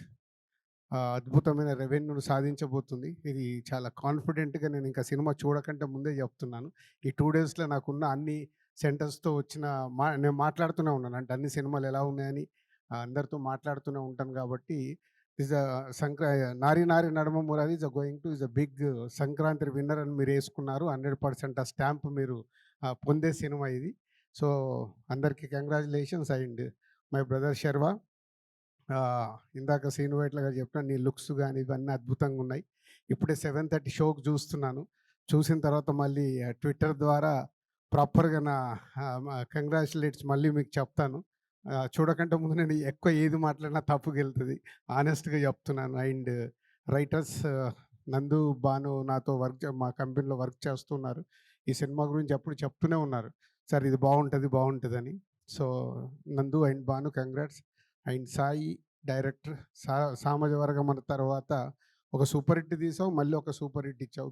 అద్భుతమైన రెవెన్యూను సాధించబోతుంది. ఇది చాలా కాన్ఫిడెంట్గా నేను ఇంకా సినిమా చూడకంటే ముందే చెప్తున్నాను. ఈ 2 డేస్లో నాకున్న అన్ని సెంటర్స్తో వచ్చిన నేను మాట్లాడుతూనే ఉన్నాను, అంటే అన్ని సినిమాలు ఎలా ఉన్నాయని అందరితో మాట్లాడుతూనే ఉంటాను. కాబట్టి is Nari Naduma Murari going to is a big Sankranti winner అని మీరు వేసుకున్నారు. 100% ఆ స్టాంప్ మీరు పొందే సినిమా ఇది. సో అందరికీ congratulations and my brother Sharwa. ఇందాక శ్రీను వైట్ల గారు చెప్పిన నీ లుక్స్ కానీ ఇవన్నీ అద్భుతంగా ఉన్నాయి. ఇప్పుడే 7:30 షోకి చూస్తున్నాను. చూసిన తర్వాత మళ్ళీ ట్విట్టర్ ద్వారా ప్రాపర్‌గా నా కంగ్రాచ్యులేట్స్ మళ్ళీ మీకు చెప్తాను. చూడకంటే ముందు నేను ఎక్కువ ఏది మాట్లాడినా తప్పుకెళ్తది. హానెస్ట్‌గా చెప్తున్నాను. అండ్ రైటర్స్ నందు, భాను నాతో మా కంపెనీలో వర్క్ చేస్తున్నారు. ఈ సినిమా గురించి ఎప్పుడు చెప్తూనే ఉన్నారు. సార్ ఇది బావుంటదని. So Nandu and Bhanu congrats. And Sai director Samaja Vargam అన్న తర్వాత ఒక సూపర్ హిట్ తీసావు, మళ్ళీ ఒక సూపర్ హిట్ ఇచ్చావు.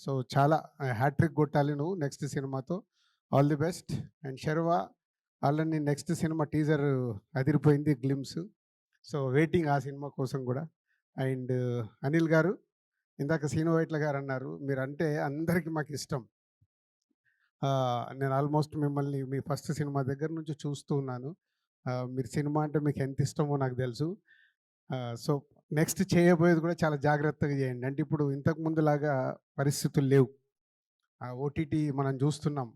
సో చాలా హ్యాట్రిక్ కొట్టాలి నువ్వు నెక్స్ట్ సినిమాతో. All the best. And Sharwa already next సినిమా టీజర్ అదిరిపోయింది, గ్లిమ్స్. సో వెయిటింగ్ ఆ సినిమా కోసం కూడా. అండ్ అనిల్ గారు, ఇందాక శ్రీను వైట్ల గారు అన్నారు, మీరంటే అందరికీ మాకు ఇష్టం. నేను ఆల్మోస్ట్ మిమ్మల్ని మీ ఫస్ట్ సినిమా దగ్గర నుంచి చూస్తూ ఉన్నాను. మీరు సినిమా అంటే మీకు ఎంత ఇష్టమో నాకు తెలుసు. సో నెక్స్ట్ చేయబోయేది కూడా చాలా జాగ్రత్తగా చేయండి. అంటే ఇప్పుడు ఇంతకు ముందులాగా పరిస్థితులు లేవు. ఓటీటీ మనం చూస్తున్నాం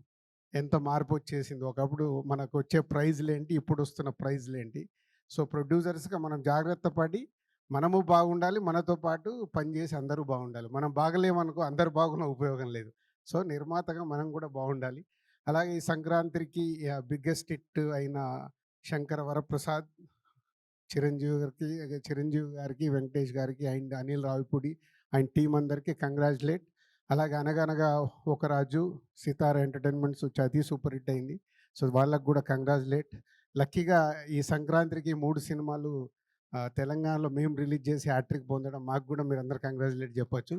ఎంత మార్పు వచ్చేసింది. ఒకప్పుడు మనకు వచ్చే ప్రైజ్లేంటి, ఇప్పుడు వస్తున్న ప్రైజ్లేంటి. సో ప్రొడ్యూసర్స్గా మనం జాగ్రత్త పడి మనము బాగుండాలి, మనతో పాటు పనిచేసి అందరూ బాగుండాలి. మనం బాగలేమనుకో అందరు బాగున్న ఉపయోగం లేదు. సో నిర్మాతగా మనం కూడా బాగుండాలి. అలాగే ఈ సంక్రాంతికి బిగ్గెస్ట్ హిట్ అయిన శంకర వరప్రసాద్, చిరంజీవి గారికి, వెంకటేష్ గారికి and Anil Ravipudi and team అందరికీ కంగ్రాచులేట్. అలాగే అనగనగా ఒక రాజు, సితార ఎంటర్టైన్మెంట్స్ వచ్చి అది సూపర్ హిట్ అయింది. సో వాళ్ళకు కూడా కంగ్రాచులేట్. లక్కీగా ఈ సంక్రాంతికి 3 సినిమాలు తెలంగాణలో మేము రిలీజ్ చేసి హ్యాట్రిక్ పొందడం మాకు కూడా మీరు అందరు కంగ్రాచులేట్ చెప్పొచ్చు.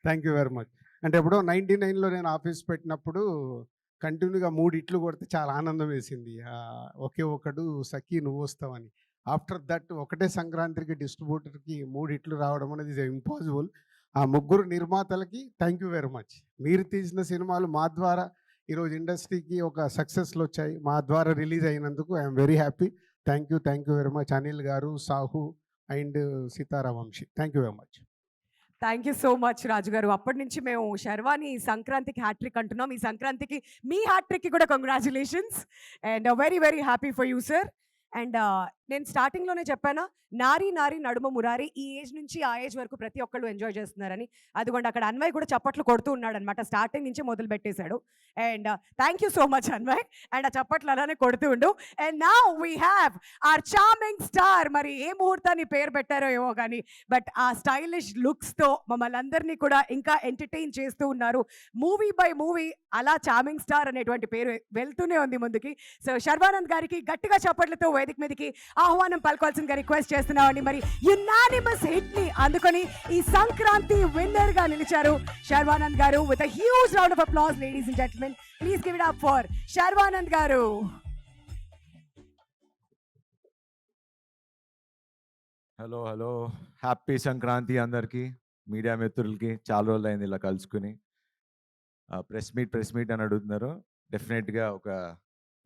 Thank you very much. అంటే ఎప్పుడో 99లో నేను ఆఫీస్ పెట్టినప్పుడు కంటిన్యూగా 3 హిట్లు కొడితే చాలా ఆనందం వేసింది. ఒకే ఒకడు సఖీ నువ్వు వస్తావని. ఆఫ్టర్ దట్ ఒకటే సంక్రాంతికి డిస్ట్రిబ్యూటర్కి 3 హిట్లు రావడం అనేది ఇస్ ఇంపాసిబుల్. ఆ ముగ్గురు నిర్మాతలకి థ్యాంక్ యూ వెరీ మచ్. మీరు తీసిన సినిమాలు మా ద్వారా ఈరోజు ఇండస్ట్రీకి ఒక సక్సెస్లు వచ్చాయి. మా ద్వారా రిలీజ్ అయినందుకు I'm very happy. Thank you very much Anil గారు, Sahu and Sitara Vamsi. Thank you very much. Thank you so much Raju గారు. అప్పటి నుంచి మేము శర్వాని సంక్రాంతికి హ్యాట్రిక్ అంటున్నాం. ఈ సంక్రాంతికి మీ హ్యాట్రిక్కి కూడా congratulations and very very happy for you sir. And నేను స్టార్టింగ్లోనే చెప్పానా, నారీ నారీ నడుమ మురారి, ఈ ఏజ్ నుంచి ఆ ఏజ్ వరకు ప్రతి ఒక్కళ్ళు ఎంజాయ్ చేస్తున్నారని. అదిగోండి అక్కడ అన్వయ్ కూడా చప్పట్లు కొడుతూ ఉన్నాడు అనమాట. స్టార్టింగ్ నుంచి మొదలు పెట్టేశాడు. And thank you so much Anvay. And ఆ చప్పట్లు అలానే కొడుతూ ఉండు. And now we have our charming star. మరి ఏ ముహూర్తాన్ని పేరు పెట్టారో ఏమో కానీ, బట్ ఆ స్టైలిష్ లుక్స్తో మమ్మల్ని అందరినీ కూడా ఇంకా ఎంటర్టైన్ చేస్తూ ఉన్నారు. మూవీ బై మూవీ అలా చార్మింగ్ స్టార్ అనేటువంటి పేరు వెళ్తూనే ఉంది ముందుకి. సో శర్వానంద్ గారికి గట్టిగా చప్పట్లతో వేదిక మీదకి ఆహ్వానం పలుకోవాల్సిందిగా రిక్వెస్ట్ చేస్తున్నామని. మరి యునానిమస్ హిట్ ని అందుకొని ఈ సంక్రాంతి విన్నర్ గా నిలిచారు శర్వానంద్ గారు. With a huge round of applause, ladies and gentlemen. Please give it up for Sharwanand గారు. హలో హ్యాపీ సంక్రాంతి అందరికీ, మీడియా మిత్రులకి. చాలా రోజులు అయింది ఇలా కలుసుకుని. ప్రెస్ మీట్ అని అడుగుతున్నారు. డెఫినెట్గా ఒక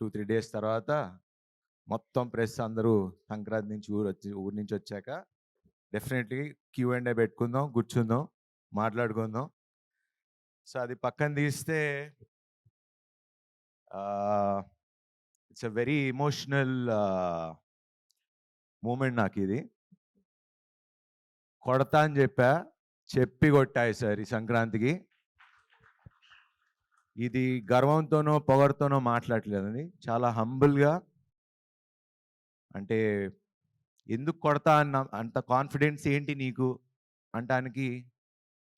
2-3 డేస్ తర్వాత మొత్తం ప్రెస్ అందరూ సంక్రాంతి నుంచి ఊరు నుంచి వచ్చాక డెఫినెట్లీ Q&A పెట్టుకుందాం, కూర్చుందాం, మాట్లాడుకుందాం. సో అది పక్కన తీస్తే it's a very emotional moment నాకు ఇది. కొడతా అని చెప్పి కొట్టాయి సార్ ఈ సంక్రాంతికి. ఇది గర్వంతోనో పొగరుతోనో మాట్లాడలేదని, చాలా హంబుల్గా, అంటే ఎందుకు కొడతా అన్న అంత కాన్ఫిడెన్స్ ఏంటి నీకు అంటానికి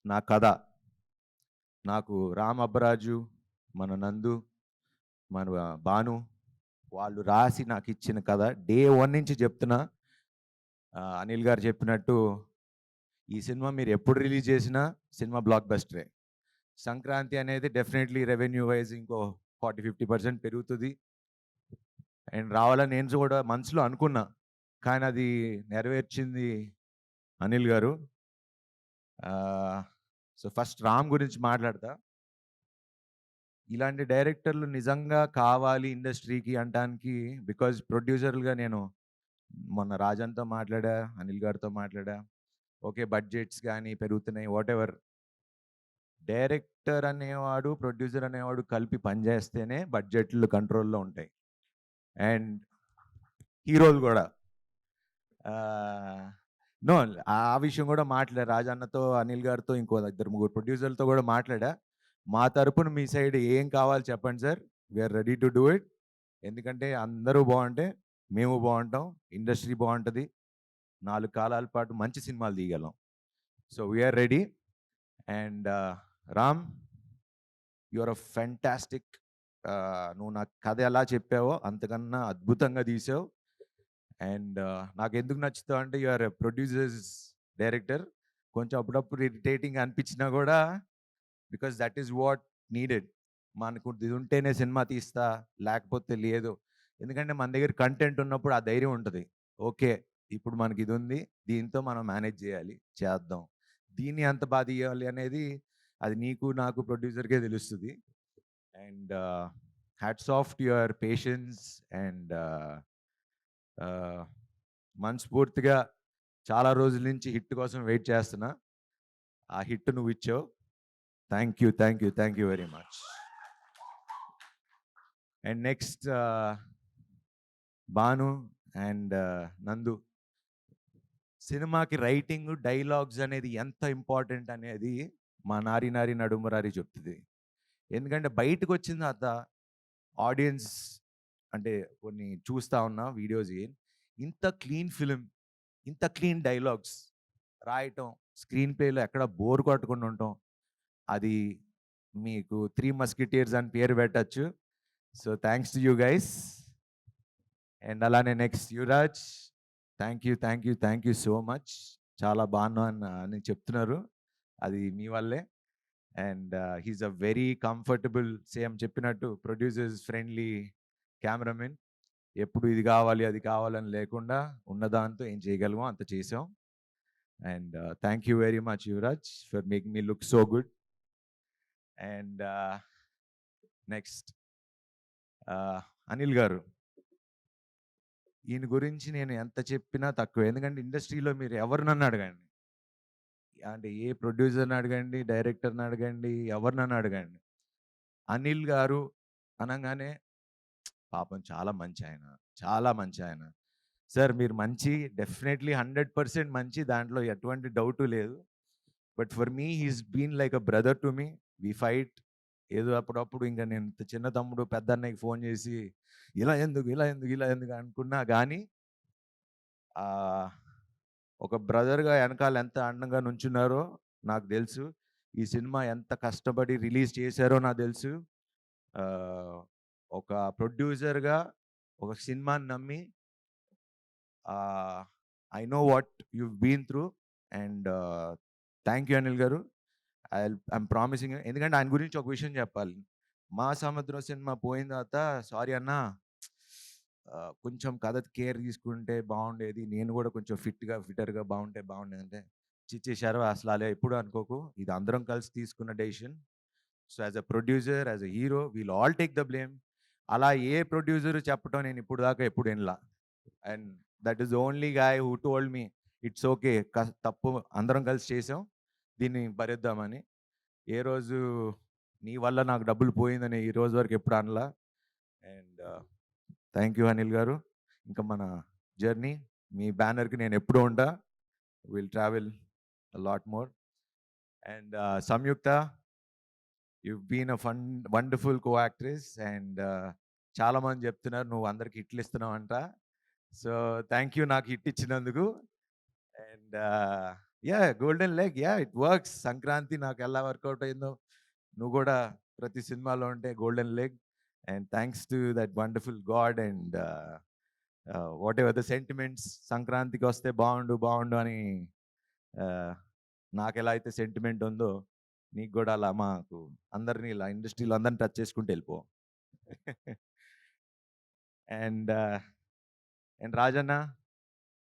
నా కథ. నాకు రామ్ అబ్బరాజు, మన నందు, మన భాను వాళ్ళు రాసి నాకు ఇచ్చిన కథ. డే 1 నుంచి చెప్తున్నా. అనిల్ గారు చెప్పినట్టు ఈ సినిమా మీరు ఎప్పుడు రిలీజ్ చేసినా సినిమా బ్లాక్ బస్టరే. సంక్రాంతి అనేది డెఫినెట్లీ రెవెన్యూ వైజ్ ఇంకో 40-50% పెరుగుతుంది అండ్ రావాలని నేను కూడా మనసులో అనుకున్నా. కానీ అది నెరవేర్చింది అనిల్ గారు. సో ఫస్ట్ రామ్ గురించి మాట్లాడతా. ఇలాంటి డైరెక్టర్లు నిజంగా కావాలి ఇండస్ట్రీకి అంటానికి. బికాజ్ ప్రొడ్యూసర్లుగా నేను మొన్న రాజన్తో మాట్లాడా, అనిల్ గారితో మాట్లాడా. ఓకే, బడ్జెట్స్ కానీ పెరుగుతున్నాయి, వాట్ ఎవర్. డైరెక్టర్ అనేవాడు, ప్రొడ్యూసర్ అనేవాడు కలిపి పనిచేస్తేనే బడ్జెట్లు కంట్రోల్లో ఉంటాయి. అండ్ హీరోలు కూడా. నో ఆ విషయం కూడా మాట్లాడా రాజన్నతో, అనిల్ గారితో, ఇంకో 2-3 ప్రొడ్యూసర్లతో కూడా మాట్లాడా. మా తరపున మీ సైడ్ ఏం కావాలి చెప్పండి sir, we are ready to do it. ఎందుకంటే అందరూ బాగుంటే మేము బాగుంటాం, ఇండస్ట్రీ బాగుంటుంది, 4 కాలాల పాటు మంచి సినిమాలు తీయగలం. So we are ready. And Ram, your a fantastic. నువ్వు నాకు కథ ఎలా చెప్పావో అంతకన్నా అద్భుతంగా తీసావు. అండ్ నాకు ఎందుకు నచ్చుతావు అంటే యువర్ ప్రొడ్యూసర్స్ డైరెక్టర్. కొంచెం అప్పుడప్పుడు ఇరిటేటింగ్ అనిపించినా కూడా, because that is what needed. మనకు ఇది ఉంటేనే సినిమా తీస్తా, లేకపోతే లేదు. ఎందుకంటే మన దగ్గర కంటెంట్ ఉన్నప్పుడు ఆ ధైర్యం ఉంటుంది. ఓకే, ఇప్పుడు మనకి ఇది ఉంది, దీంతో మనం మేనేజ్ చేయాలి, చేద్దాం. దీన్ని ఎంత బాగా తీయాలి అనేది అది నీకు నాకు ప్రొడ్యూసర్కే తెలుస్తుంది. And hats off to your patience. And మనస్ఫూర్తిగా చాలా రోజుల నుంచి హిట్ కోసం వెయిట్ చేస్తున్నా. ఆ హిట్ నువ్వు ఇచ్చావు. Thank you, thank you, thank you very much. And next Bhanu and నందు. సినిమాకి రైటింగ్, డైలాగ్స్ అనేది ఎంత ఇంపార్టెంట్ అనేది మా నారి నారి నడుమురారి చెప్తుంది. ఎందుకంటే బయటకు వచ్చిన తర్వాత ఆడియన్స్ అంటే కొన్ని చూస్తూ ఉన్నా వీడియోస్, ఇంత క్లీన్ ఫిలిం, ఇంత క్లీన్ డైలాగ్స్ రాయటం, స్క్రీన్ ప్లేలో ఎక్కడ బోర్ కొట్టకుండా ఉండటం, అది మీకు 3 మస్కిటీర్స్ అని పేరు పెట్టచ్చు. So thanks to you guys. And అలానే next Yuvaraj, thank you, thank you, thank you so much. చాలా బాగున్నా అని చెప్తున్నారు, అది మీ వల్లే. And he's a very comfortable, same చెప్పినట్టు ప్రొడ్యూసర్స్ ఫ్రెండ్లీ కెమెరామెన్. ఎప్పుడు ఇది కావాలి అది కావాలని లేకుండా ఉన్నదాంతో ఏం చేయగలమో అంత చేసాం. And thank you very much Yuvraj for making me look so good. And next Anil గారు, ఈయన గురించి నేను ఎంత చెప్పినా తక్కువ. ఎందుకంటే ఇండస్ట్రీలో మీరు ఎవరు నన్ను అడగండి, అంటే ఏ ప్రొడ్యూసర్ని అడగండి, డైరెక్టర్ని అడగండి, ఎవరినన్ను అడగండి, అనిల్ గారు అనగానే పాపం చాలా మంచి ఆయన, చాలా మంచి ఆయన. సార్ మీరు మంచి, డెఫినెట్లీ 100% మంచి, దాంట్లో ఎటువంటి డౌటు లేదు. But for me he's been like a brother to me. We fight. ఏదో అప్పుడప్పుడు ఇంకా నేను చిన్న తమ్ముడు పెద్ద అన్నయ్యకి ఫోన్ చేసి ఇలా ఎందుకు ఇలా ఎందుకు ఇలా ఎందుకు అనుకున్నా కానీ ఒక బ్రదర్గా వెనకాల ఎంత అండంగా నుంచున్నారో నాకు తెలుసు. ఈ సినిమా ఎంత కష్టపడి రిలీజ్ చేశారో నాకు తెలుసు. ఒక ప్రొడ్యూసర్గా ఒక సినిమాని నమ్మి I know what you been through. And thank you Anil గారు. I'm promising. ఎందుకంటే ఆయన గురించి ఒక విషయం చెప్పాలి. మా సముద్రం సినిమా పోయిన తర్వాత సారీ అన్న, కొంచెం కథ కేర్ తీసుకుంటే బాగుండేది, నేను కూడా కొంచెం ఫిటర్గా బాగుంటే బాగుండేది అంటే, చిచ్చేశారు అసలు అలా ఎప్పుడు అనుకోకు, ఇది అందరం కలిసి తీసుకున్న decision. So as a producer, as a hero, we'll all take the blame. అలా ఏ ప్రొడ్యూసర్ చెప్పటం నేను ఇప్పుడు దాకా ఎప్పుడు వినలా. And that is only guy who told me it's okay, తప్పు అందరం కలిసి చేసాం, దీన్ని భరిద్దామని. ఏ రోజు నీ వల్ల నాకు డబ్బులు పోయిందని ఈ రోజు వరకు ఎప్పుడు అనలా. And thank you Anil garu. ఇంకా మన జర్నీ, మీ బ్యానర్కి నేను ఎప్పుడూ ఉంటా. Will travel a lot more. And Samyuktha, you've been a wonderful co-actress. And చాలామంది చెప్తున్నారు నువ్వు అందరికి హిట్లు ఇస్తున్నావు అంట. సో థ్యాంక్ యూ నాకు హిట్ ఇచ్చినందుకు. And yeah, golden leg, yeah it works. Sankranti నాకు ఎలా వర్కౌట్ అయిందో నువ్వు కూడా ప్రతి సినిమాలో ఉంటే golden leg. And thanks to that wonderful God. And what ever the sentiments, సంక్రాంతికి వస్తే బాగుండు బాగుండు అని నాకు ఎలా అయితే సెంటిమెంట్ ఉందో నీకు కూడా అలా మాకు అందరినీ ఇలా ఇండస్ట్రీలో అందరిని టచ్ చేసుకుంటూ వెళ్ళిపో. And Rajanna,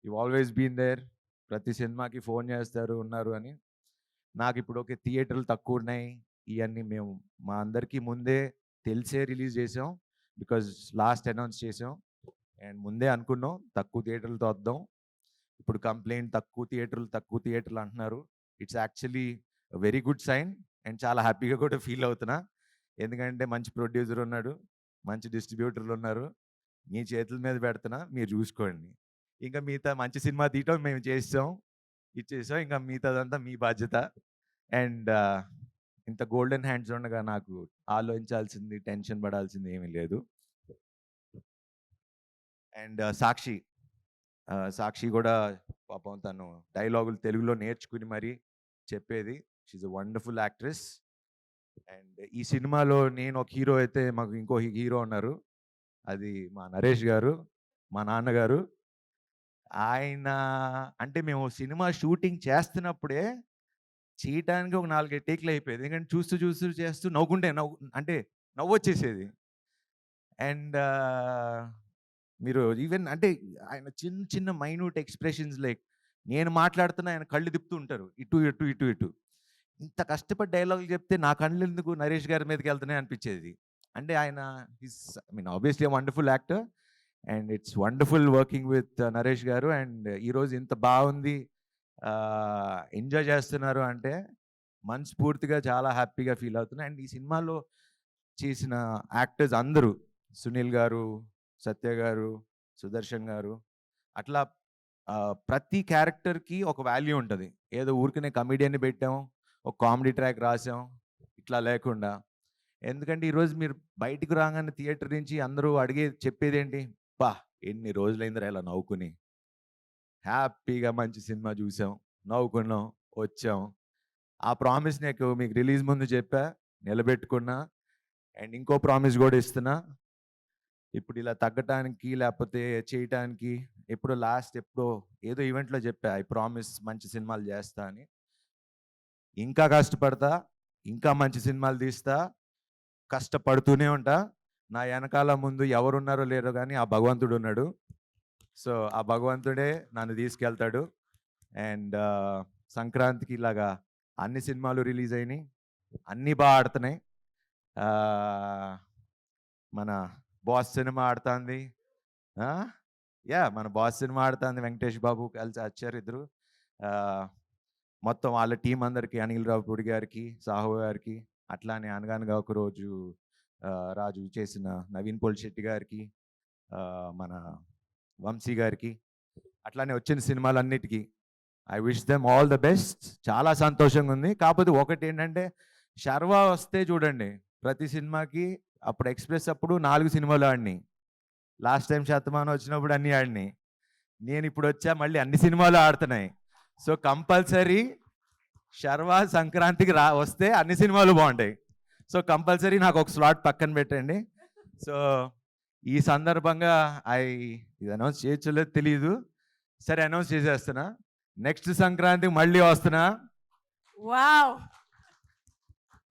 you always been there. ప్రతి సినిమాకి ఫోన్ చేస్తారు ఉన్నారు అని. నాకు ఇప్పుడు ఓకే థియేటర్లు తక్కువ ఉన్నాయి, ఇవన్నీ మేము మా అందరికీ ముందే తెలిసే రిలీజ్ చేసాం. బికాజ్ లాస్ట్ అనౌన్స్ చేసాం అండ్ ముందే అనుకున్నాం తక్కువ థియేటర్లతో వద్దాం. ఇప్పుడు కంప్లైంట్ తక్కువ థియేటర్లు అంటున్నారు. It's actually very good sign. And చాలా హ్యాపీగా కూడా ఫీల్ అవుతున్నా. ఎందుకంటే మంచి ప్రొడ్యూసర్ ఉన్నాడు, మంచి డిస్ట్రిబ్యూటర్లు ఉన్నారు, మీ చేతుల మీద పెడుతున్నా, మీరు చూసుకోండి. ఇంకా మిగతా మంచి సినిమా తీయటం మేము చేసాం, ఇచ్చేసాం. ఇంకా మిగతాదంతా మీ బాధ్యత. అండ్ ఇంత గోల్డెన్ హ్యాండ్స్ ఉండగా నాకు ఆలోచించాల్సింది, టెన్షన్ పడాల్సింది ఏమీ లేదు. అండ్ సాక్షి కూడా పాపం తను డైలాగులు తెలుగులో నేర్చుకుని మరీ చెప్పేది. She is a wonderful actress. And ఈ సినిమాలో నేను ఒక హీరో అయితే మాకు ఇంకో హీరో ఉన్నారు. అది మా నరేష్ గారు, మా నాన్నగారు. ఆయన అంటే మేము సినిమా షూటింగ్ చేస్తున్నప్పుడే చేయటానికి ఒక 4, 5 టేక్లు అయిపోయేది. ఎందుకంటే చూస్తూ చేస్తూ అంటే నవ్వొచ్చేసేది. అండ్ మీరు ఈవెన్ అంటే ఆయన చిన్న మైన్యూట్ ఎక్స్ప్రెషన్స్ లైక్ నేను మాట్లాడుతున్నా ఆయన కళ్ళు తిప్పుతూ ఉంటారు ఇటు. ఇంత కష్టపడి డైలాగులు చెప్తే నా కళ్ళు ఎందుకు నరేష్ గారి మీదకి వెళ్తున్నాయి అనిపించేది. అంటే ఆయన obviously wonderful actor and it's wonderful working with Naresh గారు. అండ్ ఈరోజు ఇంత బాగుంది, ఎంజాయ్ చేస్తున్నారు అంటే మనస్ఫూర్తిగా చాలా హ్యాపీగా ఫీల్ అవుతున్నాను. అండ్ ఈ సినిమాలో చేసిన యాక్టర్స్ అందరూ, సునీల్ గారు, సత్య గారు, సుదర్శన్ గారు, అట్లా ప్రతి క్యారెక్టర్కి ఒక వాల్యూ ఉంటుంది. ఏదో ఊరికనే కమెడియన్ని పెట్టాం, ఒక కామెడీ ట్రాక్ రాసాం, ఇట్లా లేకుండా. ఎందుకంటే ఈరోజు మీరు బయటికి రాగానే థియేటర్ నుంచి అందరూ చెప్పేది ఏంటి, బా ఎన్ని రోజులైందిరా ఇలా నవ్వుకుని, హ్యాపీగా మంచి సినిమా చూసాం, నవ్వుకున్నాం, వచ్చాం. ఆ ప్రామిస్ నాకు మీకు రిలీజ్ ముందు చెప్పా, నిలబెట్టుకున్నా. అండ్ ఇంకో ప్రామిస్ కూడా ఇస్తున్నా, ఇప్పుడు ఇలా తగ్గటానికి లేకపోతే చేయటానికి ఎప్పుడో ఏదో ఈవెంట్లో చెప్పా, ఐ ప్రామిస్ మంచి సినిమాలు చేస్తా అని. ఇంకా కష్టపడతా, ఇంకా మంచి సినిమాలు తీస్తా, కష్టపడుతూనే ఉంటా. నా వెనకాల ముందు ఎవరున్నారో లేరో కానీ ఆ భగవంతుడు ఉన్నాడు. సో ఆ భగవంతుడే నన్ను తీసుకెళ్తాడు. అండ్ సంక్రాంతికి ఇలాగా అన్ని సినిమాలు రిలీజ్ అయినాయి, అన్నీ బాగా ఆడుతున్నాయి. మన బాస్ సినిమా ఆడుతుంది, మన బాస్ సినిమా ఆడుతుంది, వెంకటేష్ బాబు కలిసి వచ్చారు ఇద్దరు. మొత్తం వాళ్ళ టీం అందరికీ, అనిల్ రావుపూడి గారికి, సాహు గారికి, అట్లానే అనగానగా ఒకరోజు రాజు చేసిన నవీన్ పోల్శెట్టి గారికి, మన వంశీ గారికి, అట్లానే వచ్చిన సినిమాలన్నిటికీ I wish them all the best. చాలా సంతోషంగా ఉంది. కాకపోతే ఒకటి ఏంటంటే, శర్వా వస్తే చూడండి ప్రతి సినిమాకి, అప్పుడు ఎక్స్ప్రెస్ అప్పుడు 4 సినిమాలు ఆడినాయి, లాస్ట్ టైం శతమానం వచ్చినప్పుడు అన్నీ ఆడినాయి, నేను ఇప్పుడు వచ్చా మళ్ళీ అన్ని సినిమాలు ఆడుతున్నాయి. సో కంపల్సరీ శర్వా సంక్రాంతికి వస్తే అన్ని సినిమాలు బాగుంటాయి. సో కంపల్సరీ నాకు ఒక స్లాట్ పక్కన పెట్టండి. సో ఈ సందర్భంగా ఇది అనౌన్స్ చేయలేదు తెలియదు, సరే అనౌన్స్ చేసేస్తున్నా, నెక్స్ట్ సంక్రాంతికి మళ్ళీ వస్తున్నా. వావ్,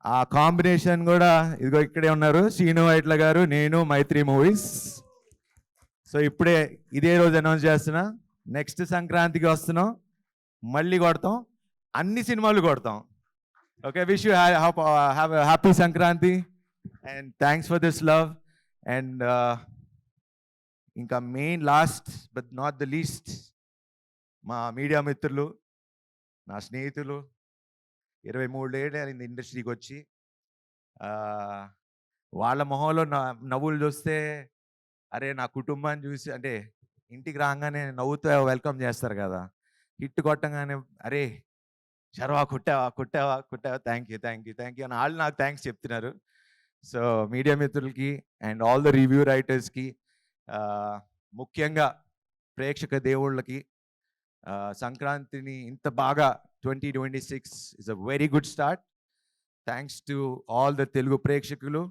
ఆ కాంబినేషన్ కూడా ఇదిగో ఇక్కడే ఉన్నారు, శ్రీను వైట్ల గారు, నేను, మైత్రి మూవీస్. సో ఇప్పుడే ఇదే రోజు అనౌన్స్ చేస్తున్నా, నెక్స్ట్ సంక్రాంతికి వస్తున్నాం, మళ్ళీ కొడతాం, అన్ని సినిమాలు కొడతాం. Okay, wish you have happy Sankranti and thanks for this love. And ఇంకా main last but not the least, మా మీడియా మిత్రులు, నా స్నేహితులు, 23 ఏళ్ళు అయింది ఇండస్ట్రీకి వచ్చి. వాళ్ళ మొహంలో నవ్వులు చూస్తే, అరే నా కుటుంబాన్ని చూసి, అంటే ఇంటికి రాగానే నవ్వుతూ వెల్కమ్ చేస్తారు కదా, హిట్ కొట్టగానే అరే శర్వా కొట్టావా థ్యాంక్ యూ అని వాళ్ళు నాకు థ్యాంక్స్ చెప్తున్నారు. సో మీడియా మిత్రులకి అండ్ ఆల్ ద రివ్యూ రైటర్స్కి, ముఖ్యంగా ప్రేక్షక దేవుళ్ళకి, సంక్రాంతిని ఇంత బాగా 2026 is a very good start. Thanks to all the Telugu ప్రేక్షకులు